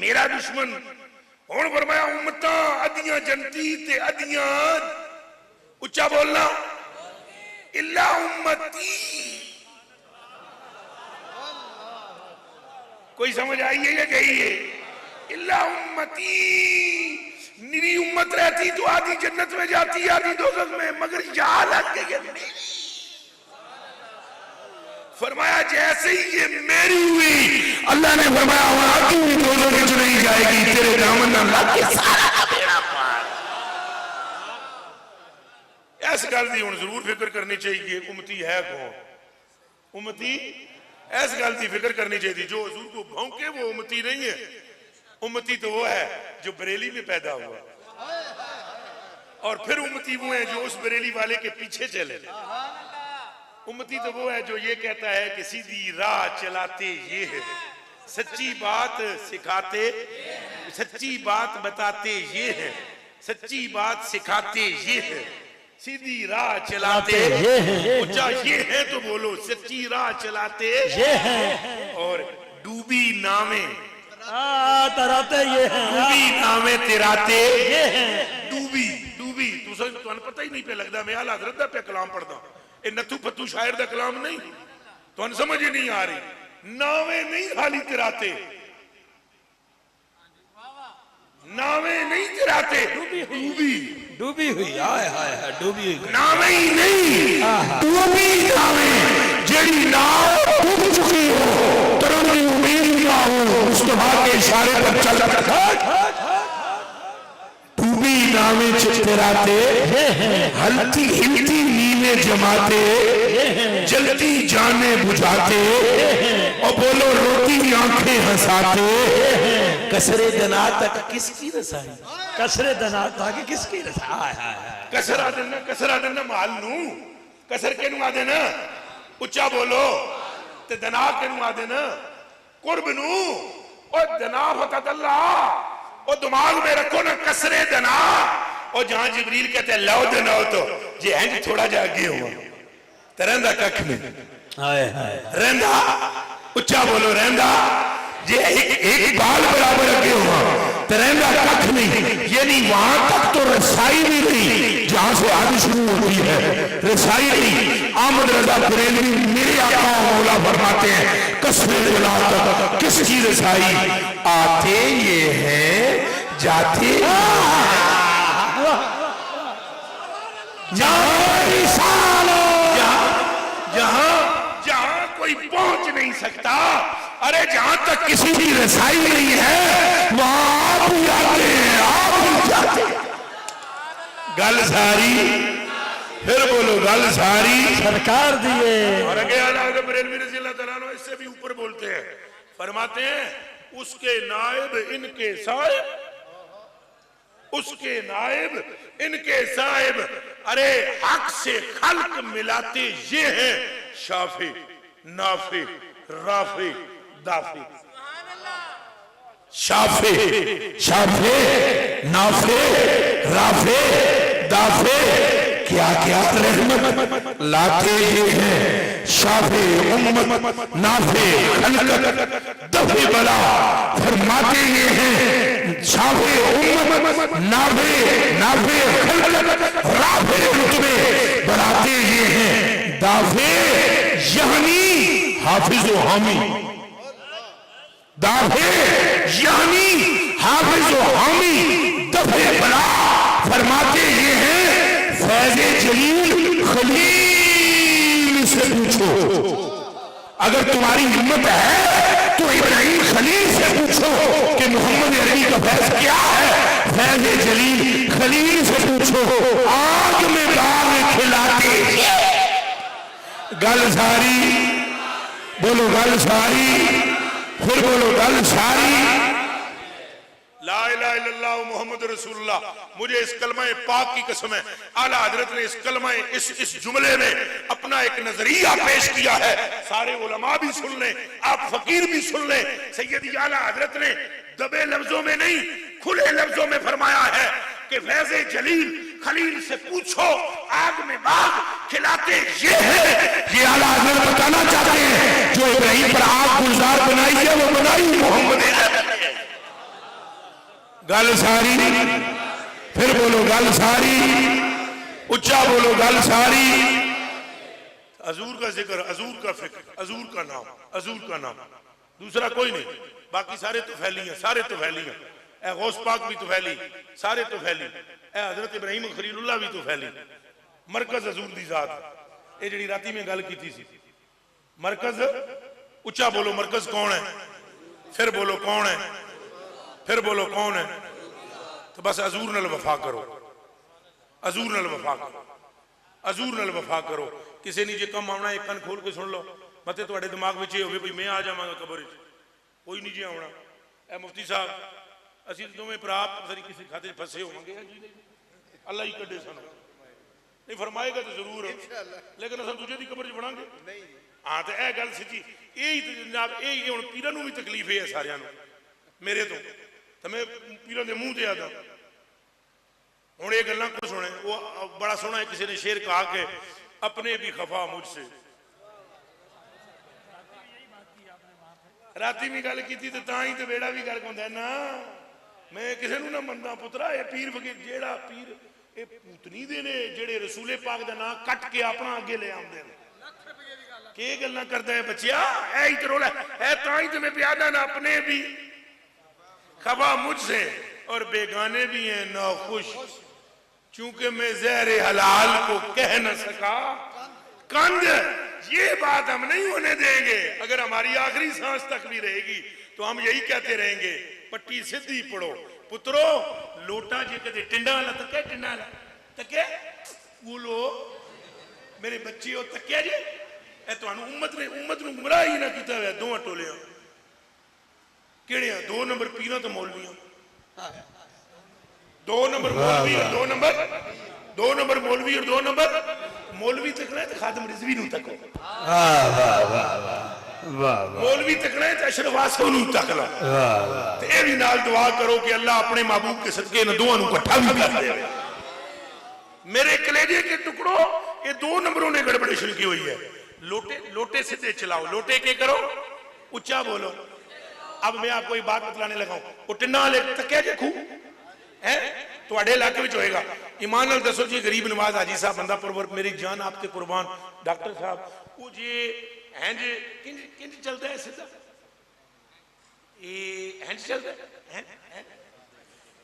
मेरा दुश्मन। हुण फरमाया उम्मतां अदियां जन्नती ते अदियां, उच्चा बोलना, इल्ला उम्मती। कोई समझ आई है या गई है? इल्ला उम्मती, मेरी उम्मत रहती तो आधी जन्नत में जाती आधी दोज़ख में, मगर यहाँ लग गई। फरमाया जैसे ही ये मेरी हुई, अल्लाह ने फरमाया आधी भी दोज़ख में नहीं जाएगी, तेरे दामन में लग के सारा बेड़ा पार। इस गल की हुण जरूर फिक्र करनी चाहिए, उम्मती है कौन? उम्मती इस गल की फिक्र करनी चाहिए, जो हुजूर को भौंके वो उम्मती नहीं है। उम्मती तो वो है जो बरेली में पैदा हुआ, और फिर उम्मती वो है जो उस बरेली वाले के पीछे चले। उम्मती तो वो है जो ये कहता है कि सीधी राह चलाते ये है, सच्ची बात सिखाते, सच्ची बात बताते ये है, सच्ची बात सिखाते ये है, सीधी राह चलाते ये है। ऊंचा ये है तो बोलो, सच्ची राह चलाते ये है, और डूबी नामे तराते ये है, डूबी नामे तिराते ये है। डूबी डूबी तुहानू पता ही नहीं पे लगता, मैं आला हज़रत दा पे कलाम पढ़दा, ये नथू फतू शायर दा कलाम नहीं, तुहानू समझ ही नहीं आ रही। नावे नहीं खाली तिराते, नावे नहीं तिराते, डूबी डूबी हुई, हाय हाय हाय, डूबी हुई। नावे ही नहीं, डूबी नावे, जेड़ी नाव डूब चुकी हो, तरन की उम्मीद ना हो, मुस्तफा के इशारे पर चल डूबी नावे चितराते, हलती हिलती नीले जमाते, जलती जाने बुझाते और बोलो रोती आंखें हंसाते। कसरे दना तक किसकी रसाई, कसरे दना ताकि किसकी रसा। हाय हाय हाय। कसरा देना माल नू कसर के नु आदे ना उच्चा बोलो ते दना के नु आदे ना कुर्ब नू और दना फतल्ला और दिमाग में रखो ना कसरे दना। और जहां जिब्रील कहते लो दना तो जे इंज थोड़ा जा आगे हो ते रहंदा कख नहीं। हाय हाय। रहंदा उच्चा बोलो रहंदा जे एक बाल बराबर अगे हुआ तो रहंदा कख नहीं। यानी वहां तक तो रसाई भी नहीं जहां से आदि शुरू होती है, रसाई नहीं। अहमद रजा बरेलवी मेरे आका मौला फरमाते हैं कसरे दना तक किसकी रसाई, आते ये है जाते जहां कोई पहुंच नहीं सकता। अरे जहां तक किसी की रसाई नहीं है वहां आप ही आते हैं, आप ही जाते। गल सारी फिर बोलो गल सारी सरकार दिए। और आगे आज़म बरेलवी रज़ी अल्लाह तआला अन्हु इससे भी ऊपर बोलते हैं, फरमाते हैं उसके नायब इनके साहिब, उसके नायब इनके साहिब। अरे हक से खल्क मिलाते ये हैं शाफी नाफी राफी दाफी। शाफे शाफे नाफे राफे दाफे क्या क्या रहमत लाते ये हैं शाफे उम्मत नाफे खल्कत दफे बला। फरमाते ये हैं शाफे उम्मत नाफे नाफे खल्कत राफे रुतबे बढ़ाते ये हैं दाफे यानी हाफिज व हामी। दाफे यानी हाफिज व हामी दफे बला। फरमाते ये हैं फैज़े जलील खलील से पूछो। अगर तुम्हारी हिम्मत है तो इब्राहिम खलील से पूछो कि मोहम्मद अरबी का फैज क्या है। फैज़े जलील खलील से पूछो। आग में बाग खिलाते गल सारी बोलो गल सारी फिर बोलो गल सारी। ला इलाहा इल्लल्लाह मुहम्मद रसूलुल्लाह। मुझे इस कलमा पाक की कसम है आला हजरत ने इस कलमा इस जुमले में अपना एक नजरिया पेश किया है। सारे उलमा भी सुन लें, आप फकीर भी सुन लें। सैयदी आला हजरत ने दबे लफ्जों में नहीं खुले लफ्जों में फरमाया है कि फैज़े जलील खलील से पूछो आग में बाग खिलाते ये है। ये आला हजरत बताना चाहते हैं जो इब्राहिम पर आग गुलजार बनाई है वो बनाई मोहम्मद अरबी है। गल सारी फिर बोलो गल सारी उच्चा बोलो गल सारी। अजूर का जिक्र, अजूर का फिक्र, अजूर का नाम, अजूर का नाम, दूसरा कोई नहीं। बाकी सारे तो फैली हैं, सारे तो फैली हैं। ए गौस पाक भी तो फैली, सारे तो फैली। ए हजरत इब्राहिम खलीलुल्लाह भी तो फैली। मरकज अजूर दी जात। ये जी राती में गल की थी मरकज। उच्चा बोलो मरकज कौन है, फिर बोलो कौन है, फिर बोलो कौन है। तो बस अजूर नाल वफा करो, अजूर नाल वफा करो, अजूर नाल वफा करो। किसी ने जे कम आना एक कन खोल के सुन लो। मते तुहाडे दिमाग विच ये होवे भी मैं आ जावांगा कबर विच, कोई नहीं जी आना। ए मुफ्ती साहब असीं दोवें भरा पता किसी खाते फसे होवांगे। अल्लाह ही कड्डे सानू। नहीं फरमाएगा तो जरूर, लेकिन असां दूजे दी कबर च बनांगे नहीं। हाँ तो यह गल सच्ची। यही जनाब यही हुण पीरां नूं भी तकलीफ है सारियां नूं मेरे तो मैं पीरों के मुंह से आता हूँ। ये गल्लां कुछ सुने वो बड़ा सोहना किसी ने शेर कहा कि अपने भी खफा मुझसे। राती भी गल की तो ही तो बेड़ा भी गल होंदा ना। मैं किसी ना मनदा पुत्रा ये पीर फकीर जेड़ा पीर ये पूतनी दे ने जेड़े रसूले पाक दा नाम कट के अपना अगे ले आंदे ने। के गल्लां करदा है बच्चिया, ऐ ही तो रोला है। तां ही तो मैं प्यादा ना अपने भी खबा मुझसे और बेगाने भी हैं नाखुश। चूंकि मैं ज़हरे हलाल को कह न सका कंद। ये बात हम नहीं होने देंगे। अगर हमारी आखिरी सांस तक भी रहेगी तो हम यही कहते रहेंगे पट्टी सीधी पड़ो पुत्रो। लोटा जे कदे टिंडा वाला तके टिंडा वाला तके बोलो मेरे बच्चे हो तकिया जी ਇਹ ਤੁਹਾਨੂੰ ਉਮਤ ਨੂੰ ਗੁੰਮਰਾਹ ਹੀ ਨਾ ਕੀਤਾ ਹੋਇਆ ਦੋਵਾਂ ਟੋਲਿਆਂ ਕਿਹੜਿਆਂ 2 ਨੰਬਰ ਪੀਰਾਂ ਤੇ ਮੌਲਵੀਆਂ 2 नंबर मौलवी और 2 नंबर मौलवी और 2 नंबर मौलवी तकना है तो खादम रिजवी नूं तको मौलवी तकना है तो अशरफ आसफ नूं तकला ते ए भी नाल दुआ करो कि अल्लाह अपने महबूब के सदके इन दोवां नूं इकट्ठा भी कर दे मेरे कलेजे के टुकड़ो ये 2 नंबरों ने गड़बड़ी शुरू की हुई है लोटे सीधे चलाओ लोटे के करो उच्चा बोलो अब मैं आपको एक बात बतलाने लगा हूं उठना ले तकिया देखू है ਤੁਹਾਡੇ ਇਲਾਕੇ ਵਿੱਚ ਹੋਏਗਾ ईमान नाल दसो जी गरीब नवाज हाजी साहब बंदा परवर मेरी जान आपके कुर्बान डॉक्टर साहब वो जे हैं जे किंज चलता है सीधा ये हैं चलता है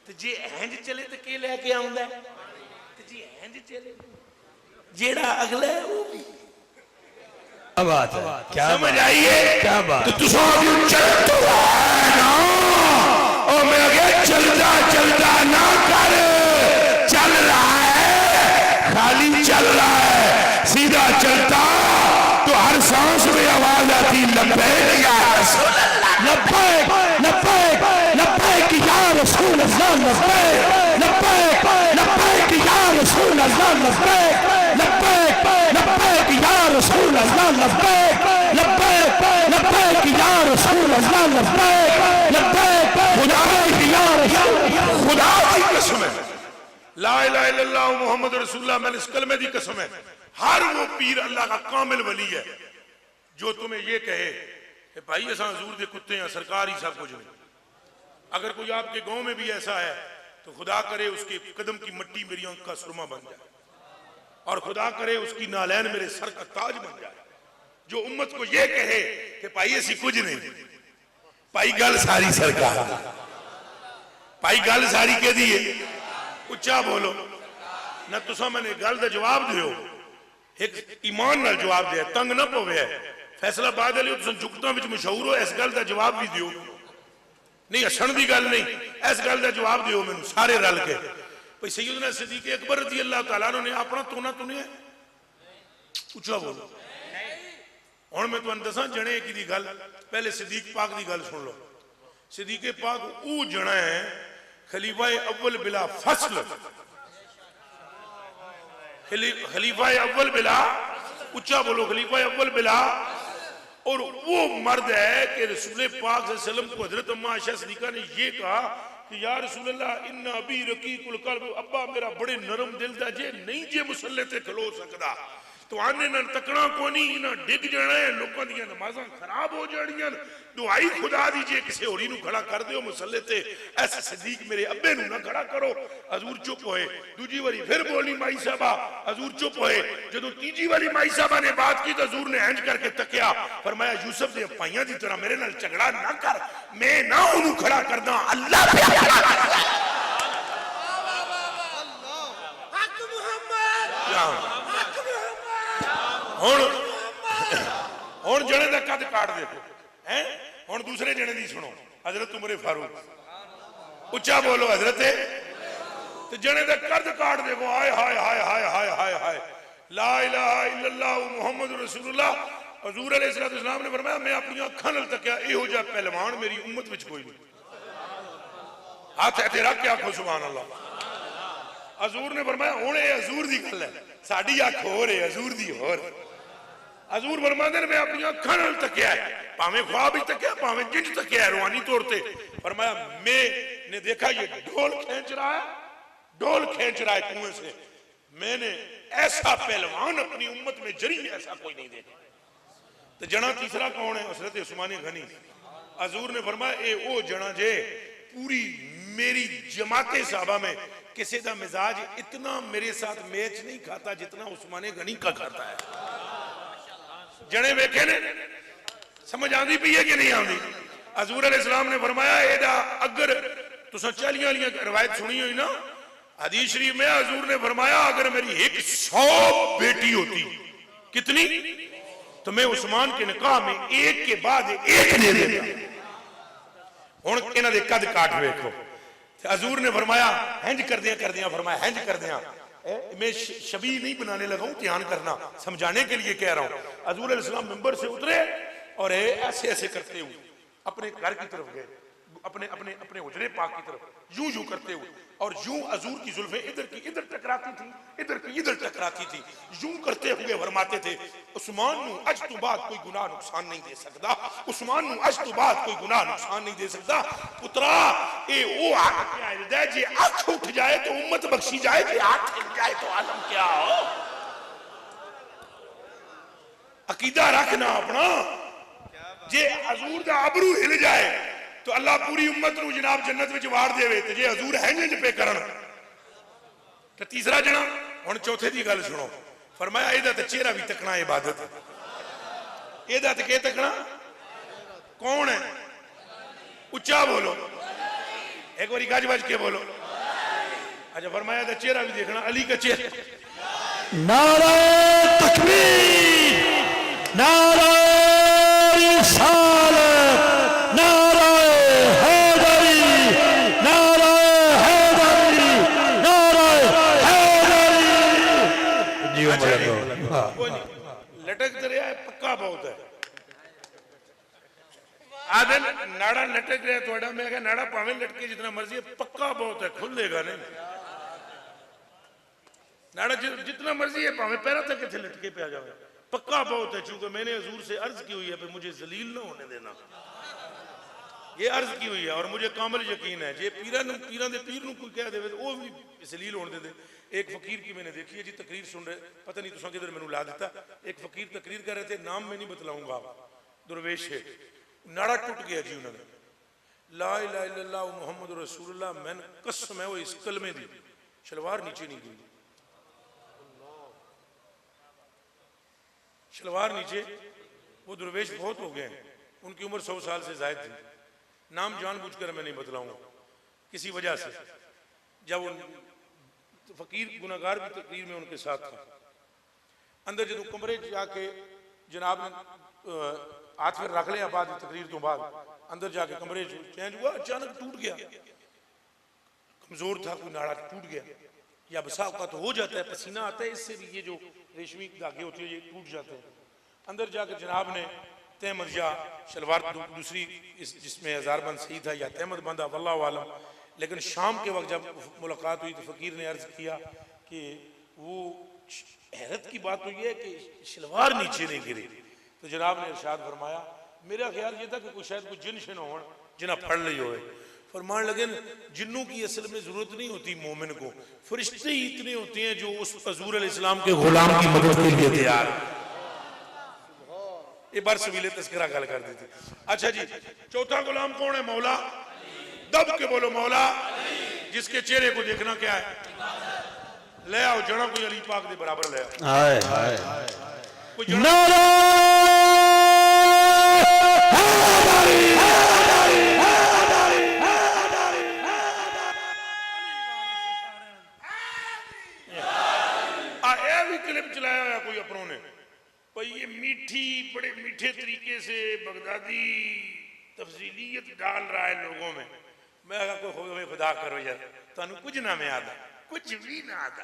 तो जे हैं चले तो के लेके आउंदा है तो जी हैं चले जेड़ा अगला है वो भी क्या बात है क्या समझ आइए क्या बात तो तुसा भी चल तो है ना ओ मैं आगे चलता ना कर चल रहा है खाली चल रहा है सीधा चलता तो हर सांस में आवाज आती लब्बैक या रसूल अल्लाह लब्बैक लब्बैक लब्बैक या रसूल अल्लाह लब्बैक लब्बैक लब्बैक या रसूल अल्लाह लब्बैक लब्बैक लब्बैक या रसूल अल्लाह लब्बैक लब्बैक लब्बैक या रसूल अल्लाह लब्बैक लब्बैक खुदा की कसम है ला इलाहा इल्लल्लाह मुहम्मद रसूलुल्लाह मैंने इस कलमे की कसम है हर वो पीर अल्लाह का कामिल वली है जो तुम्हें ये कहे कि भाई ऐसा हजूर दे कुत्ते हैं सरकार ही सब कुछ नहीं अगर कोई आपके गांव में भी ऐसा है तो खुदा करे उसके कदम की मिट्टी मेरी आंख का सुरमा बन जाए और खुदा करे उसकी नालैन मेरे सर का ताज बन जाए जो उम्मत को ये कहे कि भाई ऐसी कुछ नहीं भाई गल सारी सरकार भाई गल सारी कह दी है उच्चा बोलो ना तुसा मैंने गल का जवाब दियो एक ईमान नाल जवाब दे तंग ना पवे फैसलाबाद वाले तुम जुगतां विच मशहूर हो इस गल का जवाब भी दियो नहीं हसन की गल नहीं इस गल का जवाब दियो मैनू सारे रल के भाई सैयदना सिद्दीक अकबर रज़ी अल्लाह तआला ने अपना तोना तुनिया उच्चा बोलो हुण मैं तुहानू दसां जणे की गल पहले सिद्दीक पाक की गल सुन लो सिद्दीक पाक वो जणा है खलीफा अव्वल बिला फसल खलीफा अव्वल बिला उच्चा बोलो खलीफा अव्वल बिला और वो मर्द है कि रसूल पाक सल्लल्लाहु अलैहि वसल्लम को हजरत अम्मा आयशा सिद्दीका ने ये कहा कि या रसूल अल्लाह इन्ना अबी रकीकुल कल्ब अब्बा मेरा बड़े नरम दिल दा जे नहीं जे मुसल्ले ते खलो सकदा तो आने न तकना कोनी इना डिग जाना है लोगों दी नमाज़ां खराब हो जानियां दुआई खुदा दी जे किसी होरी नु खड़ा कर दियो मुसल्ले ते ऐसा सिद्दीक मेरे अब्बे नु ना खड़ा करो हजूर चुप होए दूजी बारी फिर बोली माई साहबा हजूर चुप होए जदों तीजी वाली माई साहबा ने बात की तो हजूर ने इंज करके तकिया फरमाया यूसुफ दे भाइयां दी तरह मेरे नाल झगड़ा ना कर मैं ना उन्होंने खड़ा करदा अल्लाह हुण जने दा कद काट देखो हैं हुण दूसरे जने दी सुनो हजरत उमर फारूक उच्चा बोलो हजरत तो जने दा कद काट देखो हाय हाय हाय हाय हाय हाय हाय ला इलाहा इल्लल्लाह मुहम्मद रसूलुल्लाह हजूर अलैहिस्सलाम ने फरमाया मैं अपनी अखां नाल तकिया इहो जिहा पहलवान मेरी उम्मत विच कोई नहीं हाथ ऐ रख के आखो सुभान अल्लाह हजूर ने फरमाया हुण ये हजूर दी गल है साडी अख होर है हजूर दी होर हजूर फरमाते मैं अपनी अखां नाल तकिया है भावें ख्वाब ही तकिया भावें जिंज तकिया है रूहानी तौर पे फरमाया मैंने देखा ये डोल खींच रहा है कुएं से मैंने ऐसा पहलवान अपनी उम्मत में जरी ऐसा कोई नहीं देखा तो जना तीसरा कौन है हजरत उस्मान गनी हजूर ने फरमाया ए ओ जना जे पूरी मेरी जमाते साहबा में किसी का मिजाज इतना मेरे साथ मैच नहीं खाता जितना उस्मान गनी का खाता है जने वेखे ने समझ आती पी है कि नहीं आती हजूर अलैहिस्सलाम ने फरमाया एदा अगर तुसा 40 वाली रवायत सुनी हुई ना हदीस शरीफ में हजूर ने फरमाया अगर मेरी 100 बेटी होती कितनी तो मैं उस्मान के निकाह में एक के बाद एक दे देता हुण इन्हां दे कद काट वेखो हजूर ने फरमाया हैंज कर दिया फरमाया हैंज कर दिया मैं शबी नहीं बनाने लगा हूं, ध्यान करना, समझाने के लिए कह रहा हूं। हजूर अलैहिस्सलाम मिंबर से उतरे और ऐसे ऐसे करते हुए अपने घर की तरफ गए, अपने अपने अपने हुजरे पाक की तरफ यूं यूं करते हुए, और यूं हजूर की जुल्फें इधर की इधर टकराती थी, इधर की इधर टकराती थी। यूं करते हुए फरमाते थे, उस्मान नू अज तो बाद कोई गुनाह नुकसान नहीं दे सकता, उस्मान नू अज तो बाद कोई गुनाह नुकसान नहीं दे सकता। पुत्रा ए ओ आखदा जे अख उठ जाए तो उम्मत बख्शी जाए, जे हाथ हिल जाए तो आलम क्या हो। अकीदा रखना अपना, जे हजूर दा अबरू हिल जाए तो अल्लाह पूरी उम्मत नू जनाब जन्नत विच वाड़ देवे, ते जे हजूर हैंज पे करन ते तीसरा जना। हुण चौथे दी गल सुनो, फरमाया एदा ते चेहरा भी तकना इबादत है, एदा ते के तकना, कौन है, उच्चा बोलो, एक बारी गज बज के बोलो। अच्छा फरमाया दा चेहरा भी देखना, अली का चेहरा। नारा तकबीर, नारा रिसालत, नारा हैदरी, नारा हैदरी, नारा हैदरी। जी लटक रहा है, पक्का बहुत है। आदन नाड़ा लटक रहा थोड़ा, मैं कहा नाड़ा भावे लटके जितना मर्जी है, पक्का बहुत है, खुलेगा नहीं। नाड़ा जितना मर्जी है भावे पैरों तक कितने लटके पे आ जाए, पक्का बहुत है। चूंकि मैंने हजूर से अर्ज की हुई है, मुझे जलील ना होने देना, ये अर्ज की हुई है, और मुझे कामल यकीन है जे पीर दे पीर नूं कोई कह दे तो वो भी जलील होने दे। एक फकीर की मैंने देखी है जी, तकरीर सुन रहे, पता नहीं तुसा किधर मैनू ला दिता। एक फकीर तकरीर कर रहे थे, नाम मैं नहीं बतलाऊंगा, दुर्वेश है, नाड़ा टूट गया जी उन्होंने, ला इलाहा इल्लल्लाह मुहम्मद रसूलुल्लाह, मैंने कसम है वो इस कलमे दी शलवार नीचे नहीं गई, शलवार नीचे। वो दुर्वेश बहुत हो गए हैं, उनकी उम्र 100 साल से ज्यादा थी, नाम जानबूझकर मैं नहीं बतलाऊंगा किसी वजह से। जब उन तो फकीर गुनाहगार भी तकरीर में उनके साथ था, अंदर जो कमरे जाके जनाब ने हाथ फिर रख लिया बाद तकरीर तो बाद, अंदर जाके कमरे चेंज हुआ, अचानक टूट गया, कमजोर था, कोई नाड़ा टूट गया, या बसा औकात हो जाता है, पसीना आता है, इससे भी ये जो रेशमी धागे होते हैं ये टूट जाते हैं। अंदर जाकर जनाब ने तहमद या शलवार दूसरी जिसमें हजारबंद सही था या तहमद बंदा वल्लाहु आलम, लेकिन शाम के वक्त जब मुलाकात हुई तो फकीर ने अर्ज किया कि वो हैरत की बात तो ये है कि शलवार नीचे नहीं गिरी। तो जनाब ने इरशाद फरमाया, मेरा ख्याल ये था कि कोई शायद कोई जिन शिन हो जिन्हें फड़ ली हो। फरमान लगे जिन्नों की असल में जरूरत नहीं होती मोमिन को, फरिश्ते ही इतने होते हैं जो उस हजूर अलैहिस्सलाम के गुलाम की मदद के लिए तैयार। एक बार सवीले तस्करा गल कर दी थी। अच्छा जी, चौथा गुलाम कौन है? मौला। दब के बोलो मौला। जिसके चेहरे को देखना क्या है, ले आओ जड़ा कोई अली पाक के बराबर ले आओ। कोई क्लिप चलाया हुआ कोई अपनों ने, भाई ये मीठी बड़े मीठे तरीके से बगदादी तफसीलियत डाल रहा है लोगों में। मैं कोई खौफ खुदा करो यार, तुहानू कुछ ना मैं आता, कुछ भी ना आता,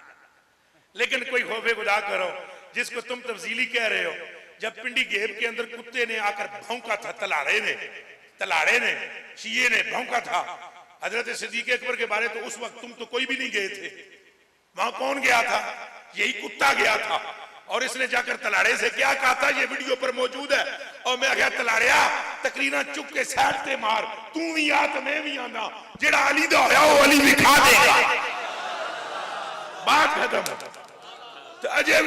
लेकिन कोई खौफ खुदा करो जिसको तुम तफसीली कह रहे हो। जब पिंडी गेब के अंदर कुत्ते ने आकर भौंका था, तलाड़े ने शीए ने भौंका था हजरत सिद्दीक अकबर के बारे, तो उस वक्त तुम तो कोई भी नहीं गए थे, वहां कौन गया था? यही कुत्ता गया था, और इसने जाकर तलाड़े से क्या कहा था, ये वीडियो पर मौजूद है। और मैं क्या तलाड़िया तकरीना चुक के साइड ते मार, तू भी आ तो मैं भी आना, जेड़ा अली दा होया वो अली भी खा देगा। बात खत्म। तो अजय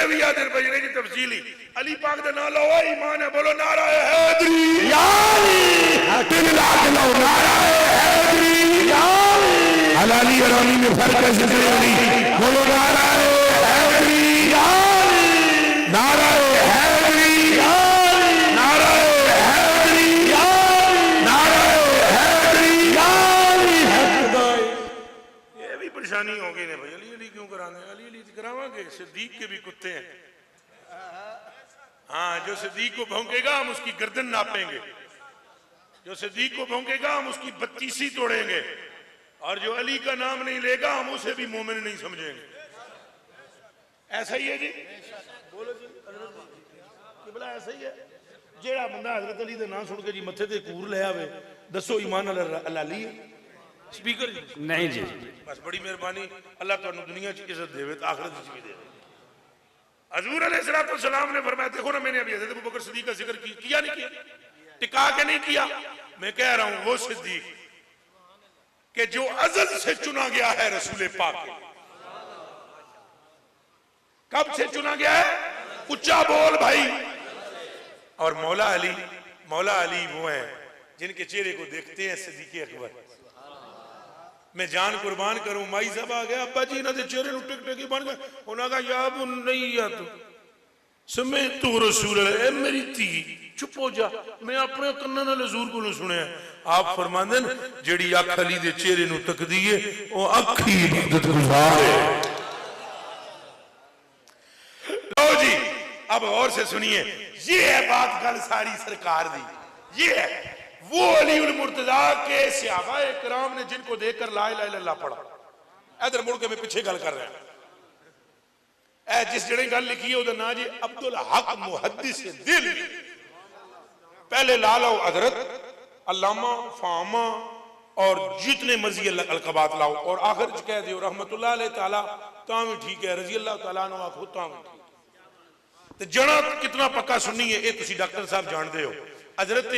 भी याद बजने की तफसीली अली पाक दा नाम लो, ईमान है, बोलो नारा हैदरी याली, दिल लाग लो नारा हैदरी याली, हलाली हरामी में फर्क है, बोलो नारा हैदरी याली, नारा हैदरी याली, नारा हैदरी याली, नारा हैदरी याली। ये भी परेशानी हो गई ने भाई, अली अली क्यों कराने? अली अली करावांगे, सिद्दीक के भी कुत्ते हैं। हाँ, जो सिद्दीक को भौंकेगा हम उसकी गर्दन नापेंगे, जो सिद्दीक को भौंकेगा हम उसकी बत्तीसी तोड़ेंगे, और जो अली का नाम नहीं लेगा हम उसे भी मोमिन नहीं समझेंगे। ऐसा ही है जी, बोलो जी कि भला ऐसा ही है। जेड़ा बंदा हजरत अली का नाम सुन के जी मथे ते कूर ले आवे, दसो ईमान हलाली है? स्पीकर जी नहीं जी, बस बड़ी मेहरबानी, अल्लाह तुहानू दुनिया च इज्जत देवे तो आखिरत च भी देवे। हजूर अलैहिस्सलाम ने फरमाया, देखो ना मैंने अभी हजरत अबू बकर सिद्दीक का जिक्र किया नहीं किया, टिका के नहीं किया। मैं कह रहा हूं वो सिद्दीक कि जो अज़ल से चुना गया है रसूल पाक के। कब से चुना गया है? उच्चा बोल भाई। और मौला अली वो हैं जिनके चेहरे को देखते हैं सिद्दीक़ अकबर। मैं जान कुर्बान करूं, माई साहब आ गया, अब्बा जी इन्होंने चेहरे नु टिक टिक बन गए। उन्होंने कहा या नहीं या तू समय तू रसूल है मेरी धी, चुप हो जा, मैं अपने कन्ना नाल हजूर को सुनिया। आप फरमांदे न जेड़ी अख अली दे चेहरे नु तकदी है वो अख ही इबादत गुजार है। लो जी अब और से सुनिए, ये है बात गल सारी सरकार दी। ये है वो अली उल मुर्तजा के सहाबा किराम ने जिनको देखकर ला इलाहा इल्लल्लाह पढ़ा। इधर मुड़ के मैं पीछे गल कर रहा हूं। जिस जड़े गल लिखी है उधर ना जी अब्दुल हक मुहद्दिस दिल, पहले ला लो हजरत अल्लामा फामा और जितने मर्जी अलकबात लाओ और आखिर च कह दियो रहमतुल्लाह अलैह ताला, ता भी ठीक है, रजी अल्लाह ताला नु आखो ता भी ठीक। तो जना कितना पक्का सुन्नी है ये तुसी डॉक्टर साहब जानते हो। हजरत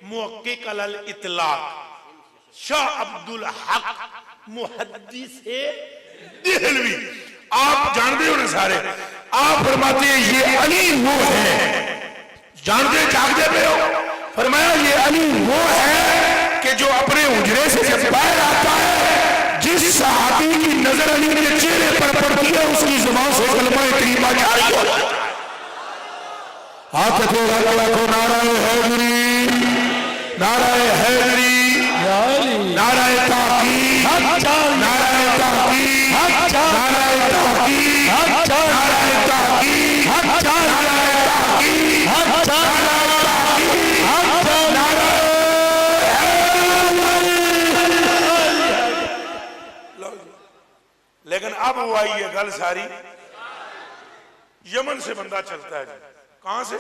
मुहक्किक अल इतलाक शाह अब्दुल हक मुहद्दिस देहलवी, आप जानते हो ना सारे। आप फरमाते हैं ये अली वो है, जानते जागते पे हो। फरमाया ये अली वो है कि जो अपने उजरे से जब बाहर आता है, जिस सहाबी की नजर अली के चेहरे पर पड़ती है उसकी जुबान से कलमा करीमा जारी हो जाता है। हाथ को नाराए हैदरी, नाराए हैदरी, नाराए ताकीद, नाराए ताकीद, नाराए ताकीद, नाराए ताकीद, नाराए ताकीद। लेकिन अब वो आई है गल सारी, यमन से बंदा चलता है। कहां से?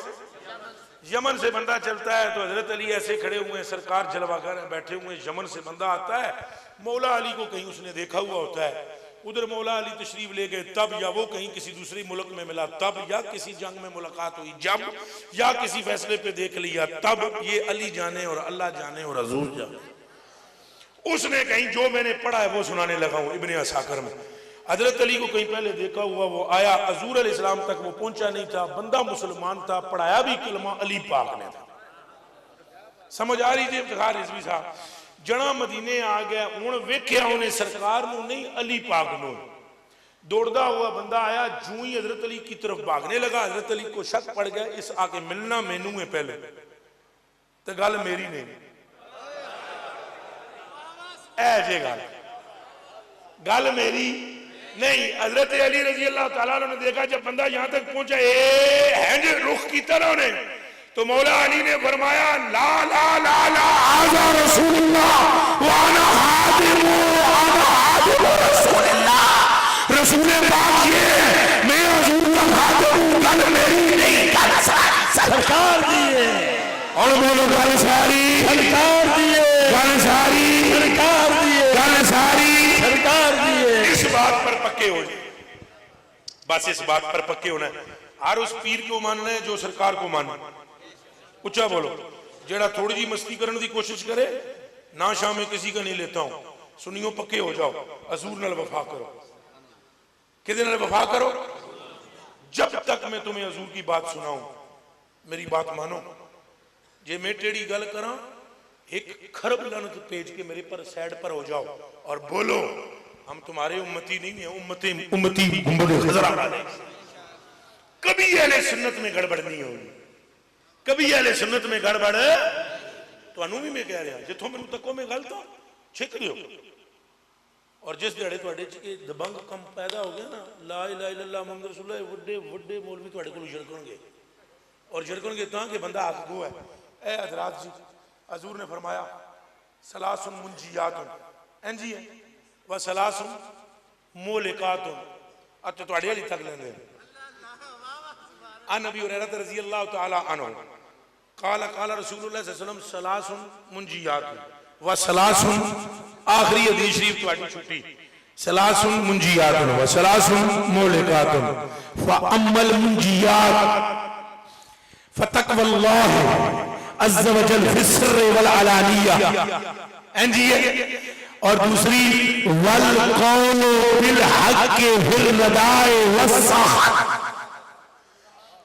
यमन से बंदा चलता है। तो हजरत अली ऐसे खड़े हुए हैं, सरकार जलवागर बैठे हुए हैं। यमन से बंदा आता है, मौला अली को कहीं उसने देखा हुआ होता है, उधर मौला अली तशरीफ ले गए तब, या वो कहीं किसी दूसरे मुल्क में मिला तब, या किसी जंग में मुलाकात हुई जब, या किसी फैसले पे देख लिया तब। ये अली जाने और अल्लाह जाने और हजूर जाने। उसने कहीं जो मैंने पढ़ा है वो सुनाने लगा हूं। इब्ने असाकर में हजरत अली को कहीं पहले देखा हुआ, वो आया, हजूर अलैहिस्सलाम तक वो पहुंचा नहीं था, बंदा मुसलमान था, पढ़ाया भी कलमा अली पाक ने था। समझ आ रही थी इफ्तिखार रिजवी साहब? जना मदीने आ गया, हुण वेख्या उन्हें सरकार नूं नहीं अली पाक नूं। दौड़दा हुआ बंदा आया, जूं ही हजरत अली की तरफ भागने लगा। हजरत अली को शक पड़ गया, इस आके मिलना मैनू है पहले, तो गल मेरी नहीं ऐ गल मेरी नहीं। हजरत अली रजी अल्लाह तआला ने देखा जब बंदा यहां तक पहुंचा, हैंज रुख किया ना उन्हें, तो मौला अली ने फरमाया ला ला ला ला आजा रसूलुल्लाह व अना हादिमु रसूलुल्लाह। रसूल पाक ये मैं हुजूर का हादिम हूं, गल मेरी नहीं, गल सरकार दी है। और बोलो गल सारी सरकार दी है, गल सारी सरकार दी है, गल सारी सरकार दी है। इस बात पर पक्के हो, बस इस बात पर पक्के होना है। हर उस पीर को मानना है जो सरकार को मानना। उच्चा बोलो। जेड़ा थोड़ी जी मस्ती करने की कोशिश करे ना, शाम में किसी का नहीं लेता हूं। सुनियो पक्के हो जाओ, हजूर नाल वफा करो। किदे नाल वफा करो? जब तक मैं तुम्हें हजूर की बात सुनाऊं मेरी बात मानो। जे मैं टेढ़ी गल करा, एक खरब लानत पेज के मेरे पर साइड पर हो जाओ और बोलो हम तुम्हारे उम्मती नहीं है, उम्मती कभी अहले सुन्नत में गड़बड़ नहीं होगी, कभी अहले सुन्नत में गड़बड़। तो भी मैं कह रहा जिथों मैं तको में गल तो छिक दियो। और जिस दिहाड़े तुहाडे च दबंग कम पैदा हो गया ना, ला इलाहा इल्लल्लाह मुहम्मद रसूलुल्लाह, वड्डे वड्डे मौलवी तुहाडे कोल झड़कणगे और झड़कणगे तां कि बंदा हक गो है। ए हजरात जी, हजूर ने फरमाया सलासुन मुंजियातुन, इंजी है, व सलासुन मोलिकातुन, अच्छा तुहाडे वाली तक लेंदे अन नबी हुरैरा रज़ी अल्लाह तआला अन्हु काला काला रसूलुल्लाह सल्लल्लाहु अलैहि वसल्लम सलासुन मुंजियात व सलासुन आखिरी हदीस शरीफ तुहाडी छुट्टी सलासुन मुंजियात व सलासुन मुहलिकात फ अम्मल मुंजियात फतक़वल्लाह अज़्ज़ व जल फि सिर्र वल अलानिया एंजी और दूसरी वल कौलु बिल हक़ फिल रदाए वस्सह।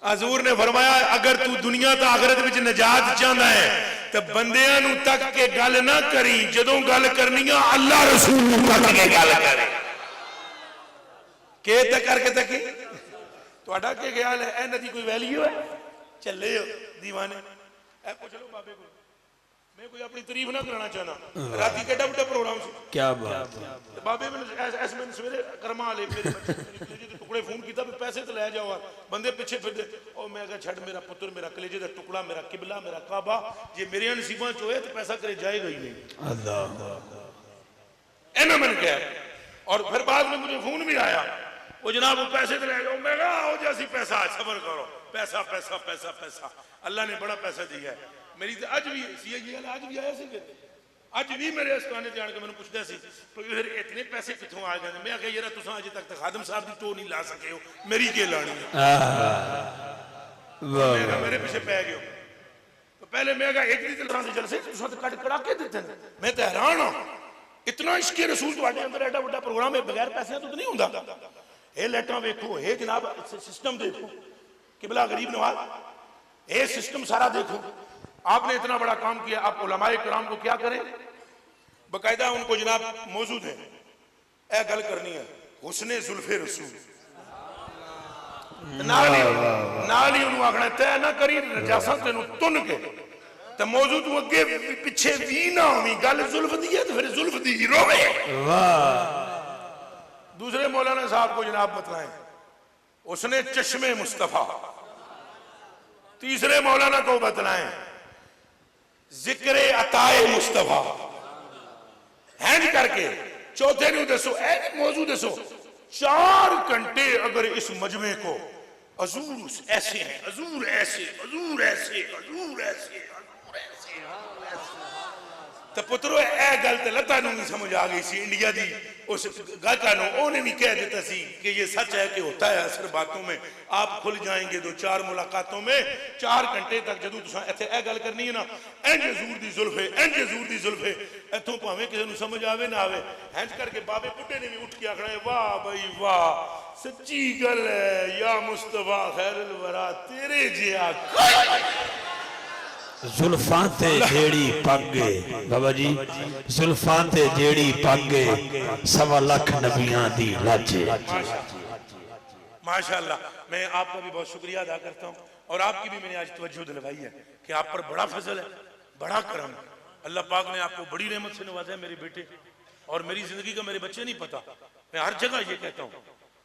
हजूर ने फरमाया अगर तू दुनिया तो आखिरत विच नजात चाहता है तो बंदियां नू तक के गल ना करी, जदों गल करनी है अल्लाह रसूल नू तक के गल करे। के तक करके तकी तुहाडा के ख्याल है इन्हां दी कोई वैल्यू है? चले हो दीवाने ए पूछ लो बाबे को, मैं कोई अपनी तारीफ ना कराना चाहना, राती केड़ा बड़ा प्रोग्राम सी क्या बात है बाबे मैंने ऐस मैंने सवेरे कर्मा वाले मेरे बच्चे टुकड़े फोन किया पैसे तो लै जाओ, बंदे पिछे फिरदे और मैं कहा छड़ मेरा पुत्र मेरा कलेजे का टुकड़ा मेरा किबला मेरा काबा जे मेरे नसीबा च होए तो पैसा करे जाएगा ही नहीं। अल्लाह मैंने कहा और फिर बाद में मुझे फोन भी आया वो जनाब वो पैसे तो लै जाओ, मैं कहा हो जैसी पैसा सबर करो पैसा पैसा पैसा पैसा अल्लाह ने बड़ा पैसा दिया है। मेरी तो अज भी आज भी आया सी अज भी मेरे स्थाने ते आण के मैंने पूछदा सी फिर इतने पैसे कित्थों आ गए? मैं आख्या यार तुसां अजे तक तो खादम साहब की टो नहीं ला सके हो, मेरी के लानी है? मेरे पीछे पै गए तो पहले मैं कहा एक दिन तरह से जलसे तुसां तो कट कड़ा के दिते मैं तो हैरान हां इतना इश्क रसूल तुहाडे अंदर एडा बड़ा प्रोग्राम है बगैर पैसे तो नहीं हुंदा। ये लाइटां वेखो ये जनाब सिस्टम देखो किबला गरीब नवाज ये सिस्टम सारा देखो आपने इतना बड़ा काम किया। आप उलमाए किराम को क्या करें बकायदा उनको जनाब मौजूद है ए गल करनी है हुस्ने जुल्फे रसूल नाल ही उन्होंने आखना तय ना करी नजासा तेन तुन के तो मौजूद तू अगे पिछे भी ना होनी गल जुल्फ दी है तो फिर जुल्फ दी रोए। दूसरे मौलाना साहब को जनाब बतलाएं उसने चश्मे मुस्तफा। तीसरे मौलाना को बतलाएं जिक्र अताए मुस्तफा हैंज करके। चौथे नु दसो मौजू दसो 4 घंटे अगर इस मजमे को हजूर ऐसे हैं हजूर ऐसे हजूर ऐसे हजूर ऐसे तो पुत्रो ए गल तो लता नू नहीं समझ आ गई सी इंडिया दी उस गायका नू ओने भी कह देता सी कि ये सच है कि होता है असर बातों में आप खुल जाएंगे 2-4 मुलाकातों में 4 घंटे तक जदों तुसां इत्थे ए गल करनी है ना इंज हजूर दी जुल्फ है इंज हजूर दी जुल्फ है इत्थों भावें किसी नू समझ आवे ना आवे इंज करके बाबे बुड्ढे ने भी उठ के आखना है वाह भाई वाह सच्ची गल है या मुस्तफा खैरुल वरा तेरे जिया जुल्फां ते जेड़ी पग बाबा जी जुल्फां ते जेड़ी पग 1.25 लाख नबियां दी लज। माशाअल्लाह मैं आपका भी बहुत शुक्रिया अदा करता हूँ और आपकी भी मैंने आज तवज्जो दिलवाई है कि आप पर बड़ा फजल है बड़ा करम है। अल्लाह पाक ने आपको बड़ी रहमत से नवाजा है मेरे बेटे और मेरी जिंदगी का मेरे बच्चे नहीं पता मैं हर जगह ये कहता हूँ।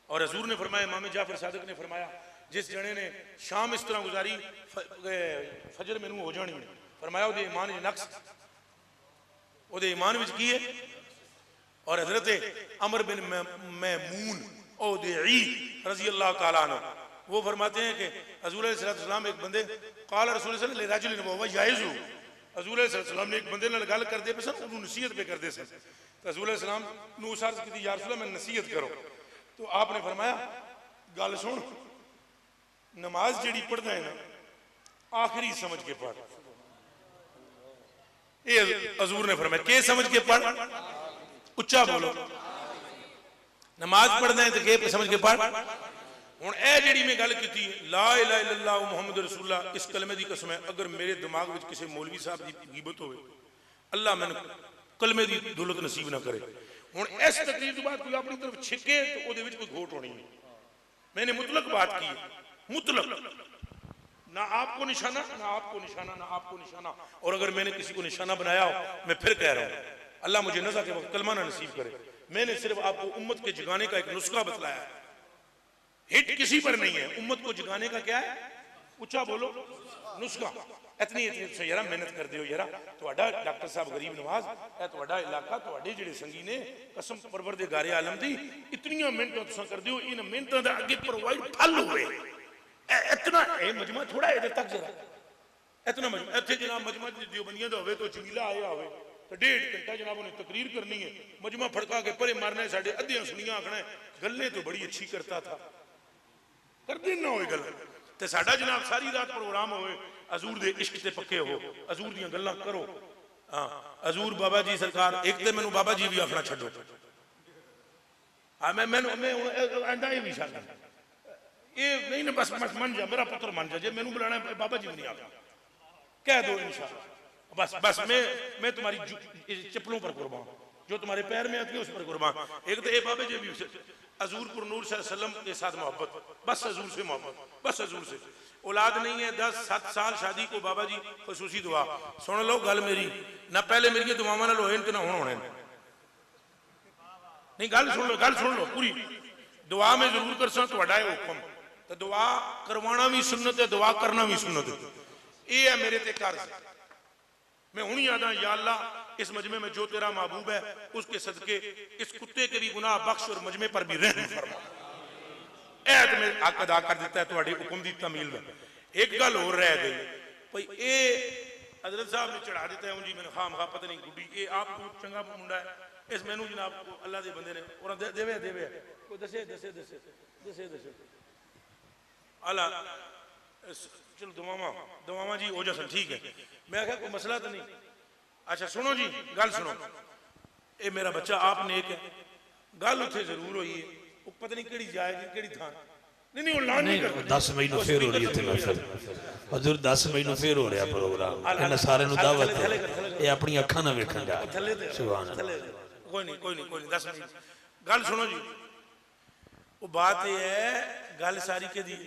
और हजूर ने फरमाया इमाम जाफर सादिक ने फरमाया जिस जने ने शाम इस तरह गुजारी फजर मैनू हो जानी है फरमाया उहदे ईमान विच नक्स उहदे ईमान विच की है। और हजरत अमर बिन मैमून औदई रजी अल्लाह तआला अन्हु वो फरमाते हैं कि हजूर अलैहि सलाम एक बंदे काल रसूल सल्लल्लाहु अलैहि वसल्लम वहुवा याइज़ु हजूर अलैहि सलाम ने एक बंदे नाल गल करदे पे सन उन्होंने नसीहत पे करदे सन तो हजूर अलैहि सलाम नू अर्ज़ कीती या रसूल अल्लाह मैं नसीहत करो तो आपने फरमाया गल सुन नमाज जेड़ी पढ़दा है ना आखिरी समझ के पढ़। ये हजूर ने फरमाया के समझ के पढ़ उच्चा बोलो नमाज पढ़दा है तो के समझ के पढ़। हुण ए जेड़ी मैं गल कीती ला इलाहा इल्लल्लाह मुहम्मद रसूलुल्लाह इस कलमे दी कसम है अगर मेरे दिमाग विच किसी मौलवी साहब दी गीबत होवे अल्लाह मैनू कलमे दी दौलत नसीब ना करे। हुण इस तकरीर तो बाद कोई अपनी तरफ छिके तो ओदे विच कोई घोट होनी नहीं। मैंने मुतलक बात की मुतलक ना आपको निशाना ना आपको निशाना ना आपको निशाना और अगर मैंने किसी को निशाना बनाया हो मैं फिर कह रहा हूं अल्लाह मुझे नज़ा के वक्त कलमा ना नसीब करे। मैंने सिर्फ आपको उम्मत के जगाने का एक नुस्खा बतलाया है हिट किसी पर नहीं है उम्मत को जगाने का क्या है उच्चा बोलो नुस्खा इतनी इतनी यार मेहनत कर दियो यार ਤੁਹਾਡਾ डॉक्टर साहब गरीब नवाज है ਤੁਹਾਡਾ इलाका ਤੁਹਾਡੇ ਜਿਹੜੇ संगी ने कसम परवरदिगार आलम दी इतनियां मेहनतां तुसां कर दियो इन मेहनतां दा अगे प्रोवाइड फल होवे इतना ए मजमा थोड़ा इधर तक जरा इतना मजमा इत्थे जनाब मजमा देवबंदियां दा होवे तो जमीला आया होवे तो 1.5 घंटा जनाब उन्हें तकरीर करनी है मजमा फड़का के परे मारना है साडे अद्धियां सुनियां आखना है गल्लें तो बड़ी अच्छी करता था कर देना होए गल ते साडा जनाब सारी रात प्रोग्राम होवे हजूर दे इश्क ते पक्के हो हजूर दियां गल्लां करो हां हजूर बाबा जी सरकार एक ते मैनू बाबा जी भी आखना छड्डो हां मैं आंदा ही भी छड्ड ये नहीं ना बस मन जा मेरा पुत्र मन जा जे मैनू बुलाना बाबा जी नहीं आखना कह दो इंशाअल्लाह बस बस मैं तुम्हारी चप्पलों पर कुर्बान जो तुम्हारे पैर में आती है उस पर कुर्बान एक तो ये बाबा जी भी हजूर पर नूर सल्लल्लाहु अलैहि वसल्लम के साथ मोहब्बत बस हजूर से मोहब्बत बस हजूर से औलाद नहीं है 10-7 साल शादी को बाबा जी खसूसी दुआ सुन लो गल मेरी ना पहले मेरी दुआवां नाल होए ते ना हुण होने नहीं गल सुन लो पूरी दुआ में जरूर कर सा तुहाडा है हुक्म तो दुआ करवाना भी सुन्नत है दुआ करना भी सुन्नत है ये है मेरे ते कर्ज मैं हुण याद या अल्लाह इस मजमे में जो तेरा महबूब है उसके सदके इस कुत्ते के भी गुनाह बख्श और मजमे पर भी रहम फरमा ऐत में हक अदा कर दिता है तुहाडे हुक्म दी तमील में एक गल और रह गई भाई ये हजरत साहब ने चढ़ा दिता है जी मैंने खाम खा पता नहीं गुड्डी ये आप चंगा मुंडा है इस मैनू जनाब अल्लाह के बंदे ने और देवे कोई दसे अल्लाह चलो दुआवां जी हो जासन ठीक है मैं आख्या कोई मसला तो नहीं अच्छा सुनो जी गल सुनो ये मेरा बच्चा आप नेक है गल उत्थे जरूर हुई है वो पता नहीं केड़ी जाएगी केड़ी थां नहीं ऐलान नहीं कर 10 मई ਨੂੰ ਫੇਰ ਹੋ ਰਹੀ ਇੱਥੇ महफिल हजूर 10 मई ਨੂੰ ਫੇਰ ਹੋ ਰਿਹਾ प्रोग्राम ਇਹਨਾਂ ਸਾਰਿਆਂ ਨੂੰ ਦਾਵਤ ਹੈ ਇਹ ਆਪਣੀ ਅੱਖਾਂ ਨਾਲ ਵੇਖਣ ਜਾ ਸੁਭਾਨ अल्लाह कोई नहीं 10 मिनट गल सुनो जी वो बात ये है गल सारी के दी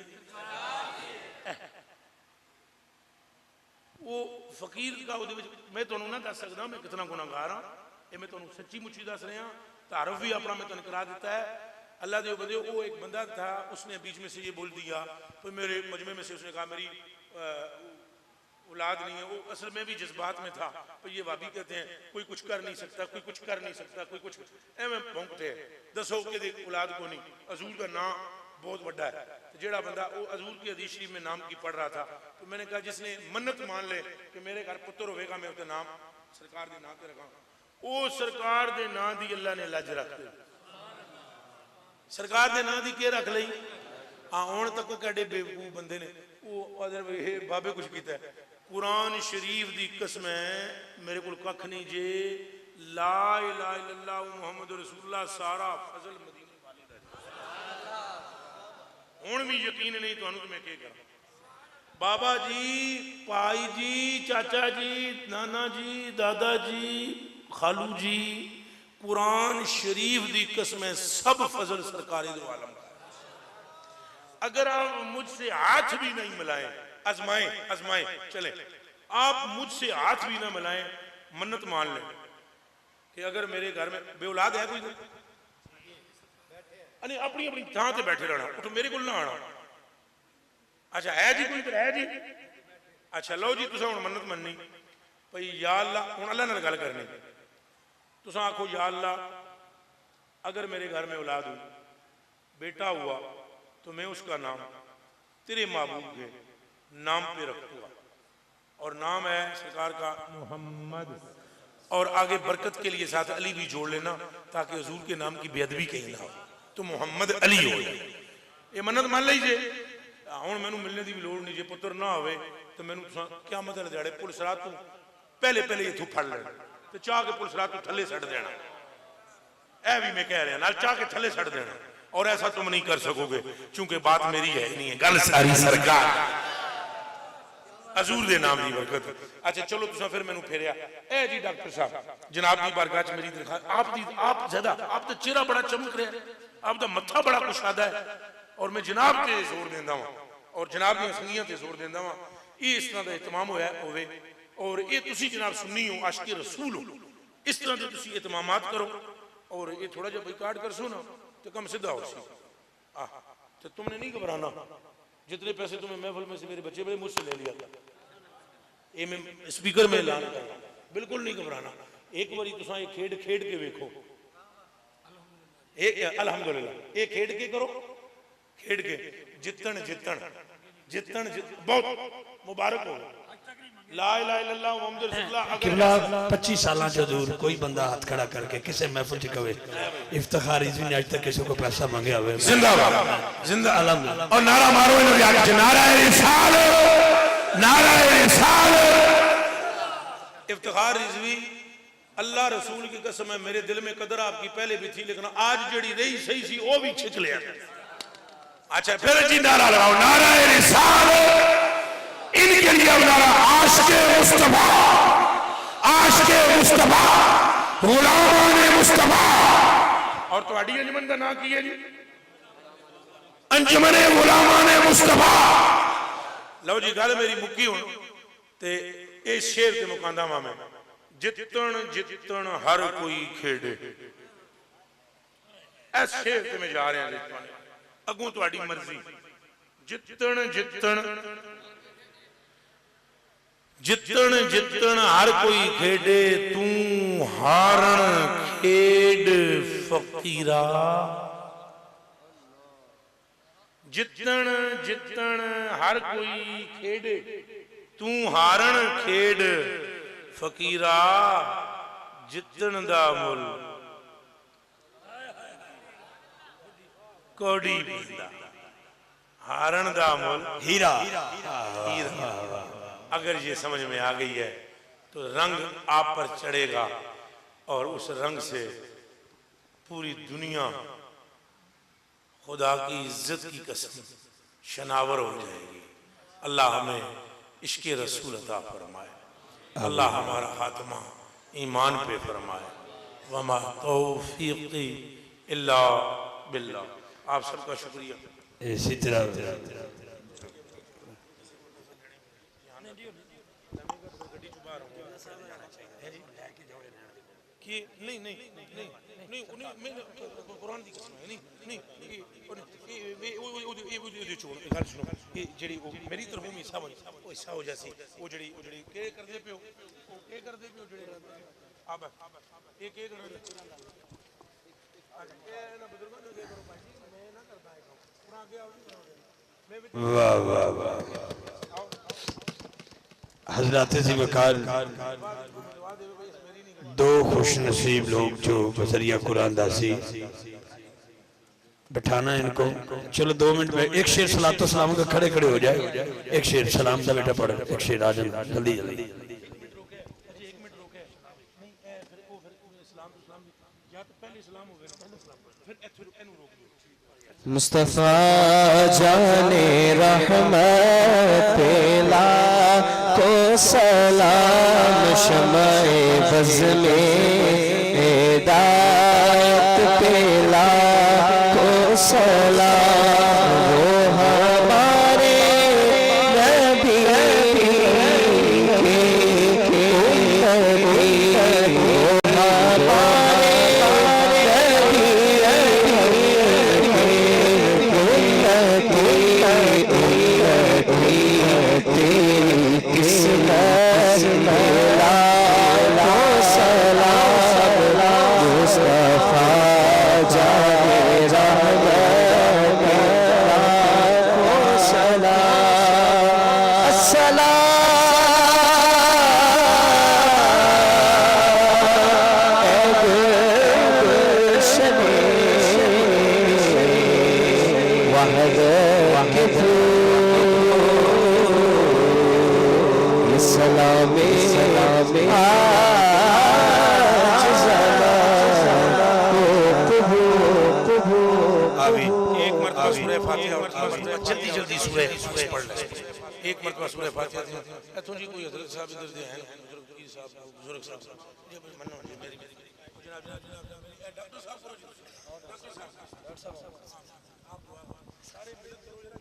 वो फकीर का मैं तुहानू ना दस सकदा मैं कितना गुनाहगार हाँ ये मैं तुहानू सच्ची मुच्ची दस रहा तारफ भी अपना मैं तुहानू करा दिता है अल्लाह दे बंदे वो एक बंदा था उसने बीच में से ये बोल दिया तो मेरे मजमे में से उसने कहा मेरी औलाद नहीं है वो असल में भी जज्बात में था तो ये वाबी कहते हैं कोई कुछ कर नहीं सकता कोई कुछ कर नहीं सकता कोई कुछ एवं भौंकते हैं दसो के औलाद को नहीं हजूर का नाम बहुत बड़ा है जेड़ा बंदा वो हजूर की हदीस शरीफ में नाम की पढ़ रहा था तो मैंने कहा जिसने मन्नत मान ले कि मेरे घर पुत्र होगा मैं उसका नाम सरकार के नाम से रखा वो सरकार के नाम की अल्लाह ने लज रख दी सरकार के नाम की के रख ली हाँ हुण तक कहते बेवकूफ बंदे ने वो बाबे कुछ किया कुरान शरीफ की कसम है मेरे को कख नहीं जे ला इलाहा इल्लल्लाह मुहम्मद रसूलुल्लाह सारा फजल मदीने वाले दा हुण भी यकीन नहीं तुहानू कि मैं क्या करा बाबा जी भाई जी चाचा जी नाना जी दादा जी खालू जी कुरान शरीफ की कसम है सब फजल सरकारी दो आलम अगर आप मुझसे हाथ भी नहीं मिलाएं आजमाएं चले आप मुझसे हाथ भी ना मिलाएं मन्नत मान लें कि अगर मेरे घर में बेऔलाद है कोई नहीं अपनी अपनी थां ते बैठे रहना उठो मेरे को ना आना अच्छा है जी कोई है जी अच्छा लो जी तुसा हुण मन्नत मननी भाई या अल्लाह हुण अल्लाह नाल गल करनी तुसा आखो या अल्लाह अगर मेरे घर में औलाद हुई बेटा हुआ तो मैं उसका नाम तेरे महबूब के नाम पे रखूंगा और नाम है सरकार का मोहम्मद और आगे बरकत के लिए साथ अली भी जोड़ लेना ताकि हजूर के नाम की बेअदबी कहीं ना हो तो मोहम्मद अली हो जाए ये मन्नत मान लीजिए हुण मैनू मिलने की भी लोड़ नहीं जे पुत्र ना होवे तो मैनू क्या मतलब दिहाड़े पुलिस रात तू पहले इथों फड़ लेना तो चाह के पुलिस रात तू थले सट देना ऐ भी मैं कह रहा नाल चाह के थले सट देना और ऐसा तुम नहीं कर सकोगे क्योंकि बात मेरी है नहीं है गल सारी सरकार हजूर दे नाम की बरकत अच्छा चलो तुसा फिर मैनू फेरिया ए जी डॉक्टर साहब जनाब की बारगाह च मेरी दरखास्त आप ज्यादा आप तो चेहरा बड़ा चमक रहा है आप तो मत्था बड़ा कुशादा है और मैं जनाब ते जोर देंदा वां और जनाब दी संगियां ते जोर देंदा वां ये इस तरह का एहतमाम होया होवे और ये तुसी जनाब सुन्नी हो आशिक रसूल हो इस तरह के तुसी एहतमामात करो और ये थोड़ा जिहा बाइकाट करसो ना तो कम सीधा हो सी तो तुमने नहीं घबराना जितने पैसे तुम्हें महफिल में से मेरे बच्चे बड़े मुझसे ले लिया था, ये मैं स्पीकर में ऐलान कर रहा हूं, बिल्कुल नहीं घबराना। एक बारी तुसा ये खेड खेड के देखो, एक अल्हम्दुलिल्लाह, ये खेड के करो, खेड के जितन जितन जितन बहुत मुबारक हो। ला इलाहा इल्लल्लाह मुहम्मद रसूलुल्लाह। किबला 25 साल जो दूर कोई बंदा हाथ खड़ा करके किसी महफिल च कहे इफ्तिखार रिजवी ने आज तक किसी को पैसा मांगे हुए जिंदाबाद जिंदा अल्हम्दुलिल्लाह। और नारा मारो इन आज नारा रिसाल नारा रिसाल। इफ्तिखार रिजवी अल्लाह रसूल की कसम है, मेरे दिल में कदर आपकी पहले भी थी, लेकिन आज जड़ी रही सही सी वो भी खिंच लिया। अच्छा फिर जी नारा लगाओ, नारा रिसाल। इनके लिए अब नारा आशिके मुस्तफा, आशिके मुस्तफा, गुलामाने मुस्तफा। और तुम्हारी अंजुमन का नाम की है जी, अंजुमने गुलामाने मुस्तफा। लो जी गल मेरी मुक्की हूं ते ये शेर ते मुकांदा वा मैं, जितन जितन हर कोई खेडे। इस शेर ते मैं जा रहा जी, अगों तुम्हारी मर्जी। जितन जितन जितन जितन हर कोई खेडे, तू हारण खेड फकीरा। जितन जितन हर कोई खेडे, तू हारण खेड फकीरा। जितन दा मुल कौड़ी पींदा, हारण दा मुल हीरा। हीरा। अगर ये समझ में आ गई है तो रंग आप पर चढ़ेगा और उस रंग से पूरी दुनिया खुदा की इज्जत की कसम शनावर हो जाएगी। अल्लाह हमें इश्क़ रसूल अता फरमाए, अल्लाह हमारा खात्मा ईमान पे फरमाए। वमा तौफीक़ी इल्ला बिल्लाह। आप सबका शुक्रिया। इसी तरह कि नहीं नहीं नहीं नहीं मैं कुरान की कसम है, नहीं नहीं ये छोड़ गल सुनो, ये जेडी मेरी तरफों में हिस्सा वो हिस्सा हो जासी, वो जेडी के करदे पियो, वो के करदे पियो जेडे अब ये के कर ए ना बुजुर्गों ने के करो भाई, मैं ना करदा है काम पूरा आगे आओ मैं भी। वाह वाह वाह। हजरत जी वकार दो खुश नसीब लोग जो बजरिया कुरान दासी बैठाना इनको। चलो 2 मिनट में एक शेर सलातो सलाम का खड़े खड़े हो जाए, एक शेर सलाम का बेटा पढ़, एक शेर आजम जल्दी जल्दी। मुस्तफा जाने रहमत पेला को सलाम, शमाए बज़ में हिदायत पेला को सलाम। वो हमारे नबी के वो हमारे जल्दी जल्दी सूरह पढ़ ले, एक मरतबा सूरह फातिहा इथों जी कोई हजरत साहब इधर दे हैं बुजुर्ग पीर साहब बुजुर्ग साहब ये मन्नो जी मेरी जनाब डॉक्टर साहब करो जी, डॉक्टर साहब आप सारे मिल करो जरा।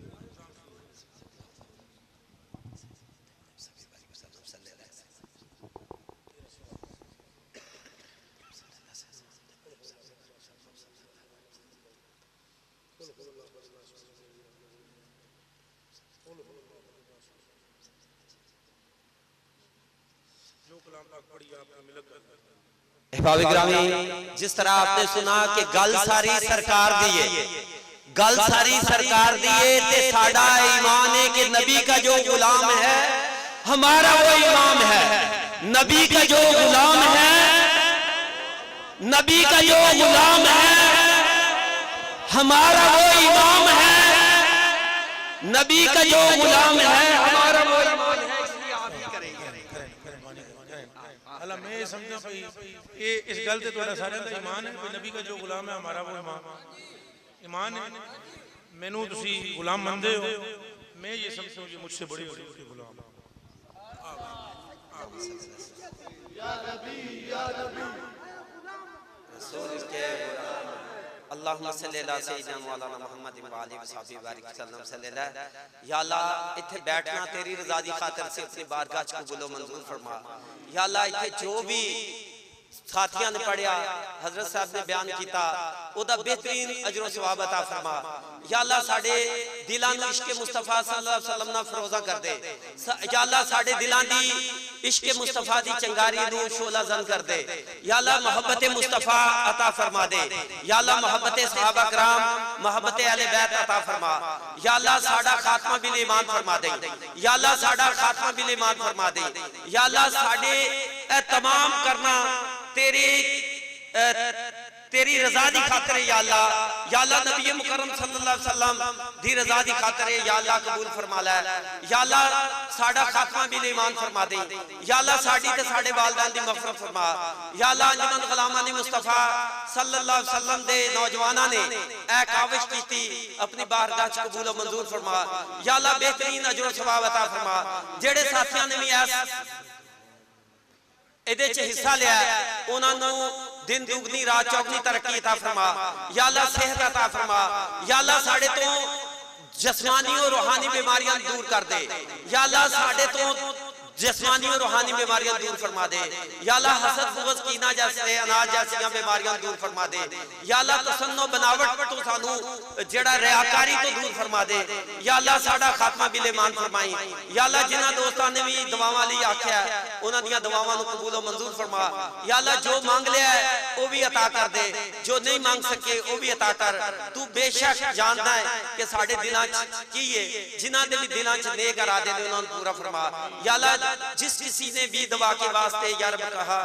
अहबाब गिरामी, जिस तरह आपने सुना कि गल सारी सरकार दी है, गल सारी सरकार दी है ते साडा ईमान है कि नबी का जो गुलाम है हमारा वो इमाम है। नबी का जो गुलाम है, नबी का जो गुलाम है हमारा वो इमाम है। नबी का जो गुलाम है हमारा वो इमाम है। इसलिए आप ही करेंगे। अल्लाह मैं समझा भाई ये इस गल ते ਤੁਹਾਡਾ ਸਾਰਿਆਂ ਦਾ ईमान है कोई नबी का जो गुलाम है हमारा वो ईमान है। मैनू तुसी गुलाम मनदे हो, मैं ये समझता हूं कि मुझसे बड़े बड़े गुलाम। अल्लाहुम्मा सल्ली अला सय्यिदना मौलाना मुहम्मद व आलिहि व सहबिहि बारिक वसल्लम सल्लल्लाहु। या अल्लाह इत्थे बैठना तेरी रज़ा दी खातिर से अपनी बारगाह च कबूल मंजूर फरमा। या अल्लाह इत्थे जो भी साथियों ने पढ़िया, हजरत साहब ने बयान किया, ओदा बेहतरीन अजर सवाब अता फरमा। या अल्लाह साडे दिलां नूं इश्क मुस्तफा सल्लल्लाहु अलैहि वसल्लम नाल फरोजा कर दे। या अल्लाह साडे दिलां दी इश्क मुस्तफा दी चंगारी नूं शोला जन कर दे। या अल्लाह मोहब्बत मुस्तफा अता फरमा दे। या अल्लाह मोहब्बत सहाबा कराम, मोहब्बत अहले बैत अता फरमा। या अल्लाह साडा खात्मा बिल ईमान फरमा दे। या अल्लाह साडा खात्मा बिल ईमान फरमा दे। या अल्लाह साडे तमाम करना तेरी रजा दी खातिर या अल्लाह। या अल्लाह नबी मुकर्रम सल्लल्लाहु अलैहि वसल्लम दी रजा दी खातिर या अल्लाह कबूल फरमा ले। या अल्लाह साडा खात्मा बिल ईमान फरमा दे। या अल्लाह साडी ते साडे वालिदैन दी मग़फ़िरत फरमा। या अल्लाह अंजुमन गुलामानी मुस्तफा सल्लल्लाहु अलैहि वसल्लम दे नौजवानां ने ए काविश कीती, अपनी बारगाह च कबूल मंजूर फरमा। या अल्लाह बेहतरीन अजर सवाब अता फरमा। जेड़े साथियां ने भी इहदे च हिस्सा लिया उन्हां नूं दिन दुगनी रात चौगनी तरक्की अता फरमा। या अल्लाह सेहत अता फरमा। या अल्लाह साडे तो जिस्मानी और रूहानी बीमारियां दूर कर दे। या अल्लाह साडे तो जिस्मानी और रूहानी बीमारियां दूर फरमा दे। या अल्लाह हसद बुग़्ज़ कीना जैसे अनाज जैसी बीमारियां दूर फरमा दे। या अल्लाह तसन्नो बनावट तो सानू जेड़ा रियाकारी तो दूर फरमा दे। या अल्लाह साडा खात्मा बिल ईमान फरमाई। या अल्लाह जिन्हां दोस्तां ने भी दुआवां लई आख्या उन्हां दियां दुआवां नूं कबूल मंजूर फरमा। या अल्लाह जो मांग लिया है वो भी अता कर दे, जो नहीं मांग सके वो भी अता कर। तू बेशक जानदा है कि साडे दिलां च की है, जिन्हां दे भी दिलां च नेक इरादे ने उन्हां नूं पूरा फरमा। या अल्लाह जिस किसी ने भी दवा के वास्ते या रब कहा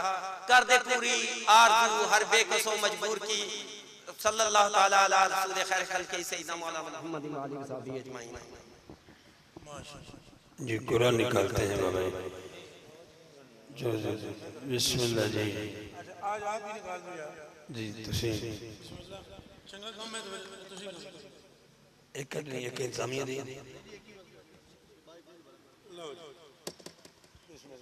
कर दे पूरी आरज़ू हर बेकसो मजबूर की। सल्लल्लाहु तआला अला रसूल खैर खल्क़ि सय्यिदना मौलाना मुहम्मद व आलिहि व सहबिहि अजमाइन। जी कुरान निकालते हैं बाबा जो बिस्मिल्लाह जी। आज आप भी निकाल दो यार जी तुसी चंगा काम है तो तुसी एक नहीं एक इंतजामिया दी।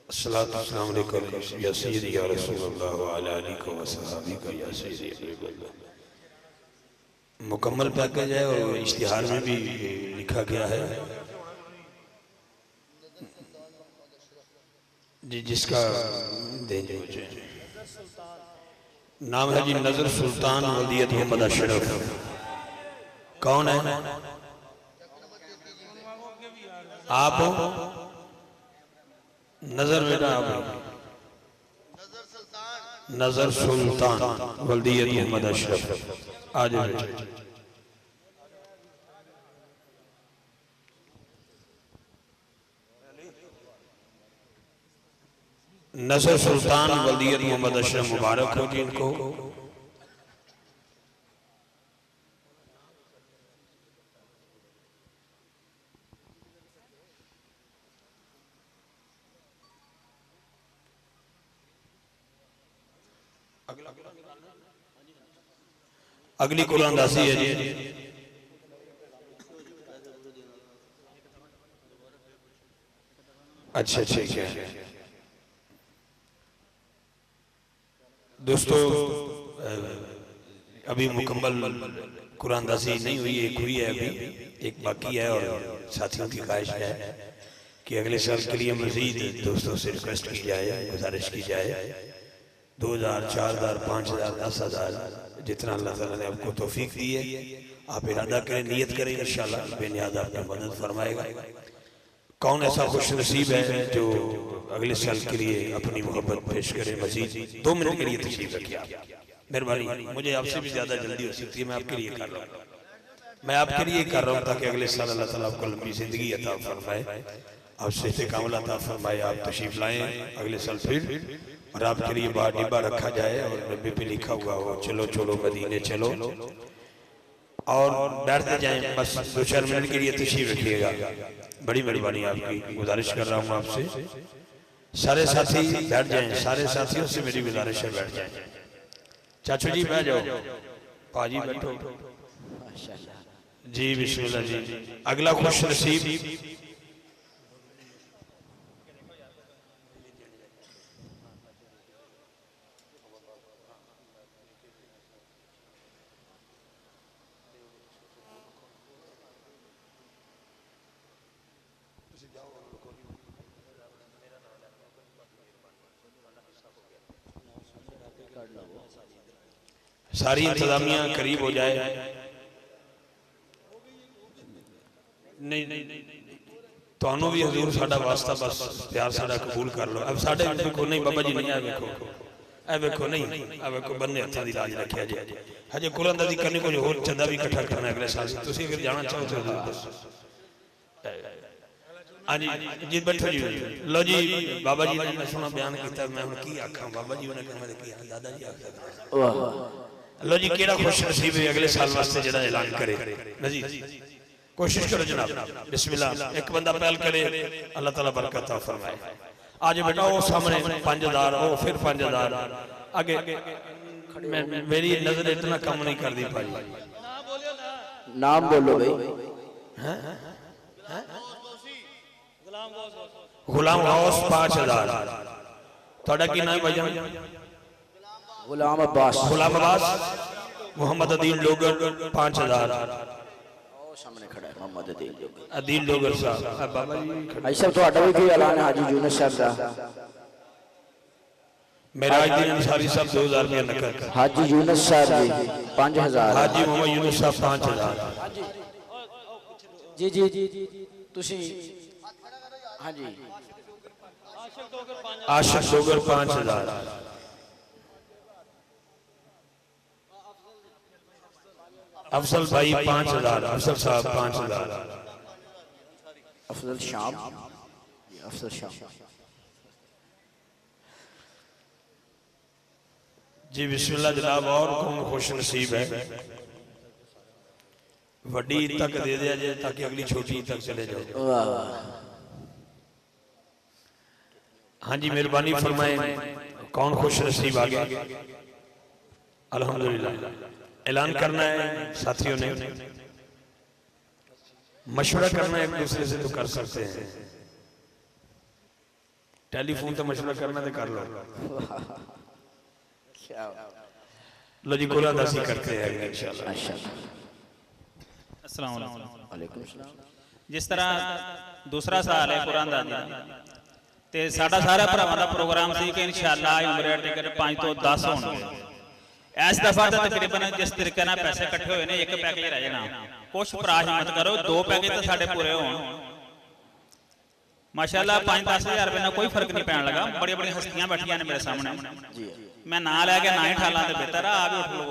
अस्सलातु वस्सलामु अलैका या सय्यदी या रसूलल्लाह व अला आलिका व सहाबिका या सय्यदी। मुकम्मल पैकेज है और इश्तिहार में भी लिखा गया है जी, जिसका देंगे मुझे। नाम है जी नजर सुल्तान वलियत मोहम्मद अशरफ। कौन है आप? नजर बेटा आप नजर सुल्तान वलियत मोहम्मद अशरफ आज नजर सुल्तान वलियत मोहम्मद अशरफ मुबारक हो जी इनको। अगली कुरान दासी है जी। अच्छा ठीक है दोस्तों, अभी मुकम्मल कुरान दासी नहीं हुई, एक हुई है अभी, एक बाकी है। और साथियों की ख्वाहिश है कि अगले साल के लिए मजीद दोस्तों से रिक्वेस्ट की जाए, गुजारिश की जाए 2000, 4000, 5000, 10,000 जितना अल्लाह ताला ने आपको तौफीक दी है आप इरादा करें, नियत करें, इंशाअल्लाह बेनियाज आपकी मदद फरमाएगा। कौन ऐसा खुश नसीब है जो अगले साल के लिए अपनी मोहब्बत पेश करे। मजीद 2 मिनट के लिए तशरीफ रखिए आप, मेहरबानी। मुझे आपसे भी ज्यादा जल्दी हो सकती है, मैं आपके लिए कर रहा हूँ, मैं आपके लिए कर रहा हूँ ताकि अगले साल अल्लाह ताला आपको लंबी जिंदगी अता फरमाए, आप सेहत कामिला अता फरमाए, आप तशरीफ लाएं अगले साल फिर, और आपके लिए बाहर डिब्बा रखा जाए और डब्बे पे लिखा हुआ हो चलो चलो मदीने चलो, और बैठते जाएं। बस 2-4 मिनट के लिए तशरीफ रखिएगा, बड़ी मेहरबानी आपकी। गुजारिश कर रहा हूँ आपसे, सारे साथी बैठ जाएं, सारे साथियों से मेरी गुजारिश है बैठ जाएं। चाचू जी बैठ जाओ, पाजी बैठो जी, बिस्मिल्लाह जी। अगला खुश नसीब सारी इंतजामिया करीब हो जाए। नहीं ਤੁਹਾਨੂੰ भी हजूर साडा वास्ता बस प्यार साडा कबूल कर लो। अब साडे देखो नहीं बाबा जी नहीं, ए वेखो नहीं, ए वेखो बन्ने हत्थां दी लाज रखिया जे हजे कुरान दी करनी, कुछ होर चंदा भी इकट्ठा करना अगले साल। तुसीं अगर जाना चाहो तो बस हाँ जी जी बैठो जी। लो जी बाबा जी ने मैं सुना बयान किया, मैं हुण की आखां, बाबा जी ने कहा मैं की दादा जी आख सकदा। वाह लो जी, केड़ा खुश नसीब है अगले साल वास्ते जेड़ा ऐलान करे। जी कोशिश करो जनाब, बिस्मिल्लाह। एक बंदा पहल करे, अल्लाह ताला बरकत अता फरमाए। आज बेटा वो सामने 5000, वो फिर 5000 आगे, मेरी नजर इतना कम नहीं कर दी भाई। नाम बोलो भाई। गुलाम गौस 5000। ਤੁਹਾਡਾ ਕੀ ਨਾਮ ਭਾਈजान? गुलाम अब्बास। गुलाम अब्बास। मोहम्मद अदील लोगर 5000। सामने खड़ा है मोहम्मद अदील लोगर साहब। बाबा जी भाई साहब ਤੁਹਾਡਾ ਵੀ ਕੋਈ ਐਲਾਨ ਹਾਜੀ ਯੂਨਸ ਸਾਹਿਬ ਦਾ? मेराजुद्दीन अंसारी साहब 2000 रुपया नकद। हाजी यूनुस साहब जी 5000। हाजी मोहम्मद यूनुस साहब 5000। जी जी जी तुसी हाँ जी। आशिक डोगर 5000। अफसल भाई 5000। अफसल साहब 5000। अफजल शाम। अफजल शाम जी बिस्मिल्लाह जनाब। और कौन खुश नसीब है? वड्डी ईद तक दे दिया जाए ताकि अगली छोटी ईद तक चले जाओ। हाँ जी मेहरबानी फरमाए, कौन खुश नसीब आ गया? अल्हम्दुलिल्लाह। ऐलान करना है साथियों ने, मशवरा करना है एक दूसरे से तो कर सकते हैं, टेलीफोन तो मशवरा करना तो कर लो। लो जी कुरान दासी करते हैं इंशाअल्लाह। अस्सलाम वालेकुम। जिस तरह दूसरा साल है कुरान दासी ते साडा सारा भरावां दा प्रोग्राम सी कि इंशाअल्लाह उमरे टिकट 5 तो 10 होणगे। इस दफा तो तकरीबन जिस तरीके नाल पैसे इकट्ठे होए ने एक पैकेज रह जाना। कुछ भरा हिम्मत करो 2 पैकेज तो साडे पूरे होण। माशाअल्लाह 5-10 हज़ार रुपए ना कोई फर्क नहीं पैन लगा। बड़ी बड़ी हस्तियां बैठियां ने मेरे सामने, मैं ना लैके ना ही ठाला तो बेहतर आ भी उठ लो।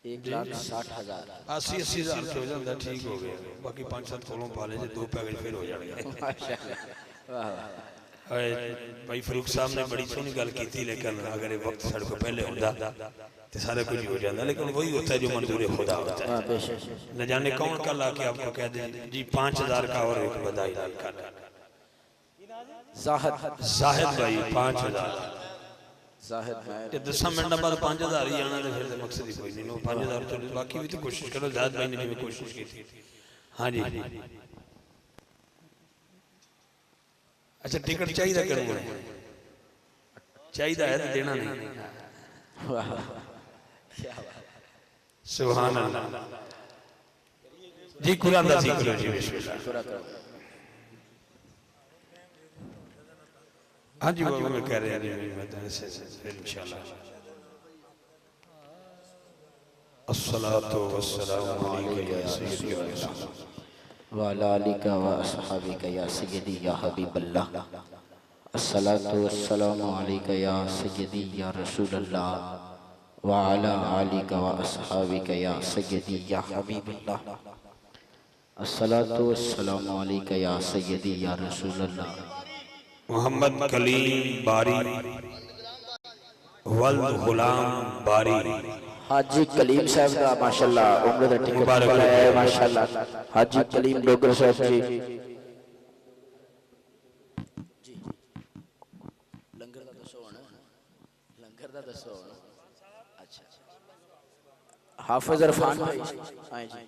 1,60,000 80 हज़ार हो जाता ठीक हो गया। बाकी 5-7 कोलों पा ले 2 पैकेज फिर हो जाएंगे। भाई फारूक साहब ने बड़ी सोहनी गल की, लेकिन अगर वक्त साढ़े को पहले होता तो सारा कुछ हो जाता, लेकिन वही होता है जो मंजूर खुदा होता है। न जाने कौन कल आके आपको कह दे जी 5000 का और एक बधाई का। जाहिद भाई 5000। जाहिद 10 मिनट बाद 5000 ही आना तो फिर तो मकसद ही कोई नहीं। 5000 तो बाकी भी तो कोशिश करो। जाहिद भाई ने भी कोशिश की थी। हाँ जी अच्छा टिकट चाहिए करूँगा, चाहिए है तो देना नहीं। सुभान अल्लाह जी। कुरान दासी करो जी बिस्मिल्लाह। हाँ जी वो कह रहे हैं इंशाल्लाह। अस्सलातु वस्सलामु अलैका या सय्यदी या रसूल वाला आलिका व अस्हाबिका या सय्यदी या हबीबल्लाह। अस्सलातु वस्सलामु अलैका या सय्यदी या रसूलल्लाह व अला आलिका व अस्हाबिका या सय्यदी या हबीबल्लाह। अस्सलातु वस्सलामु अलैका या सय्यदी या रसूलल्लाह। मोहम्मद कलीम बारी वल्द गुलाम बारी हाजी कलीम साहब का माशाल्लाह उम्र का टिकट है माशाल्लाह। हाजी कलीम डोगर साहब जी लंगर का दसो ना, लंगर का दसो ना। अच्छा हाफिज इरफान भाई आए जी।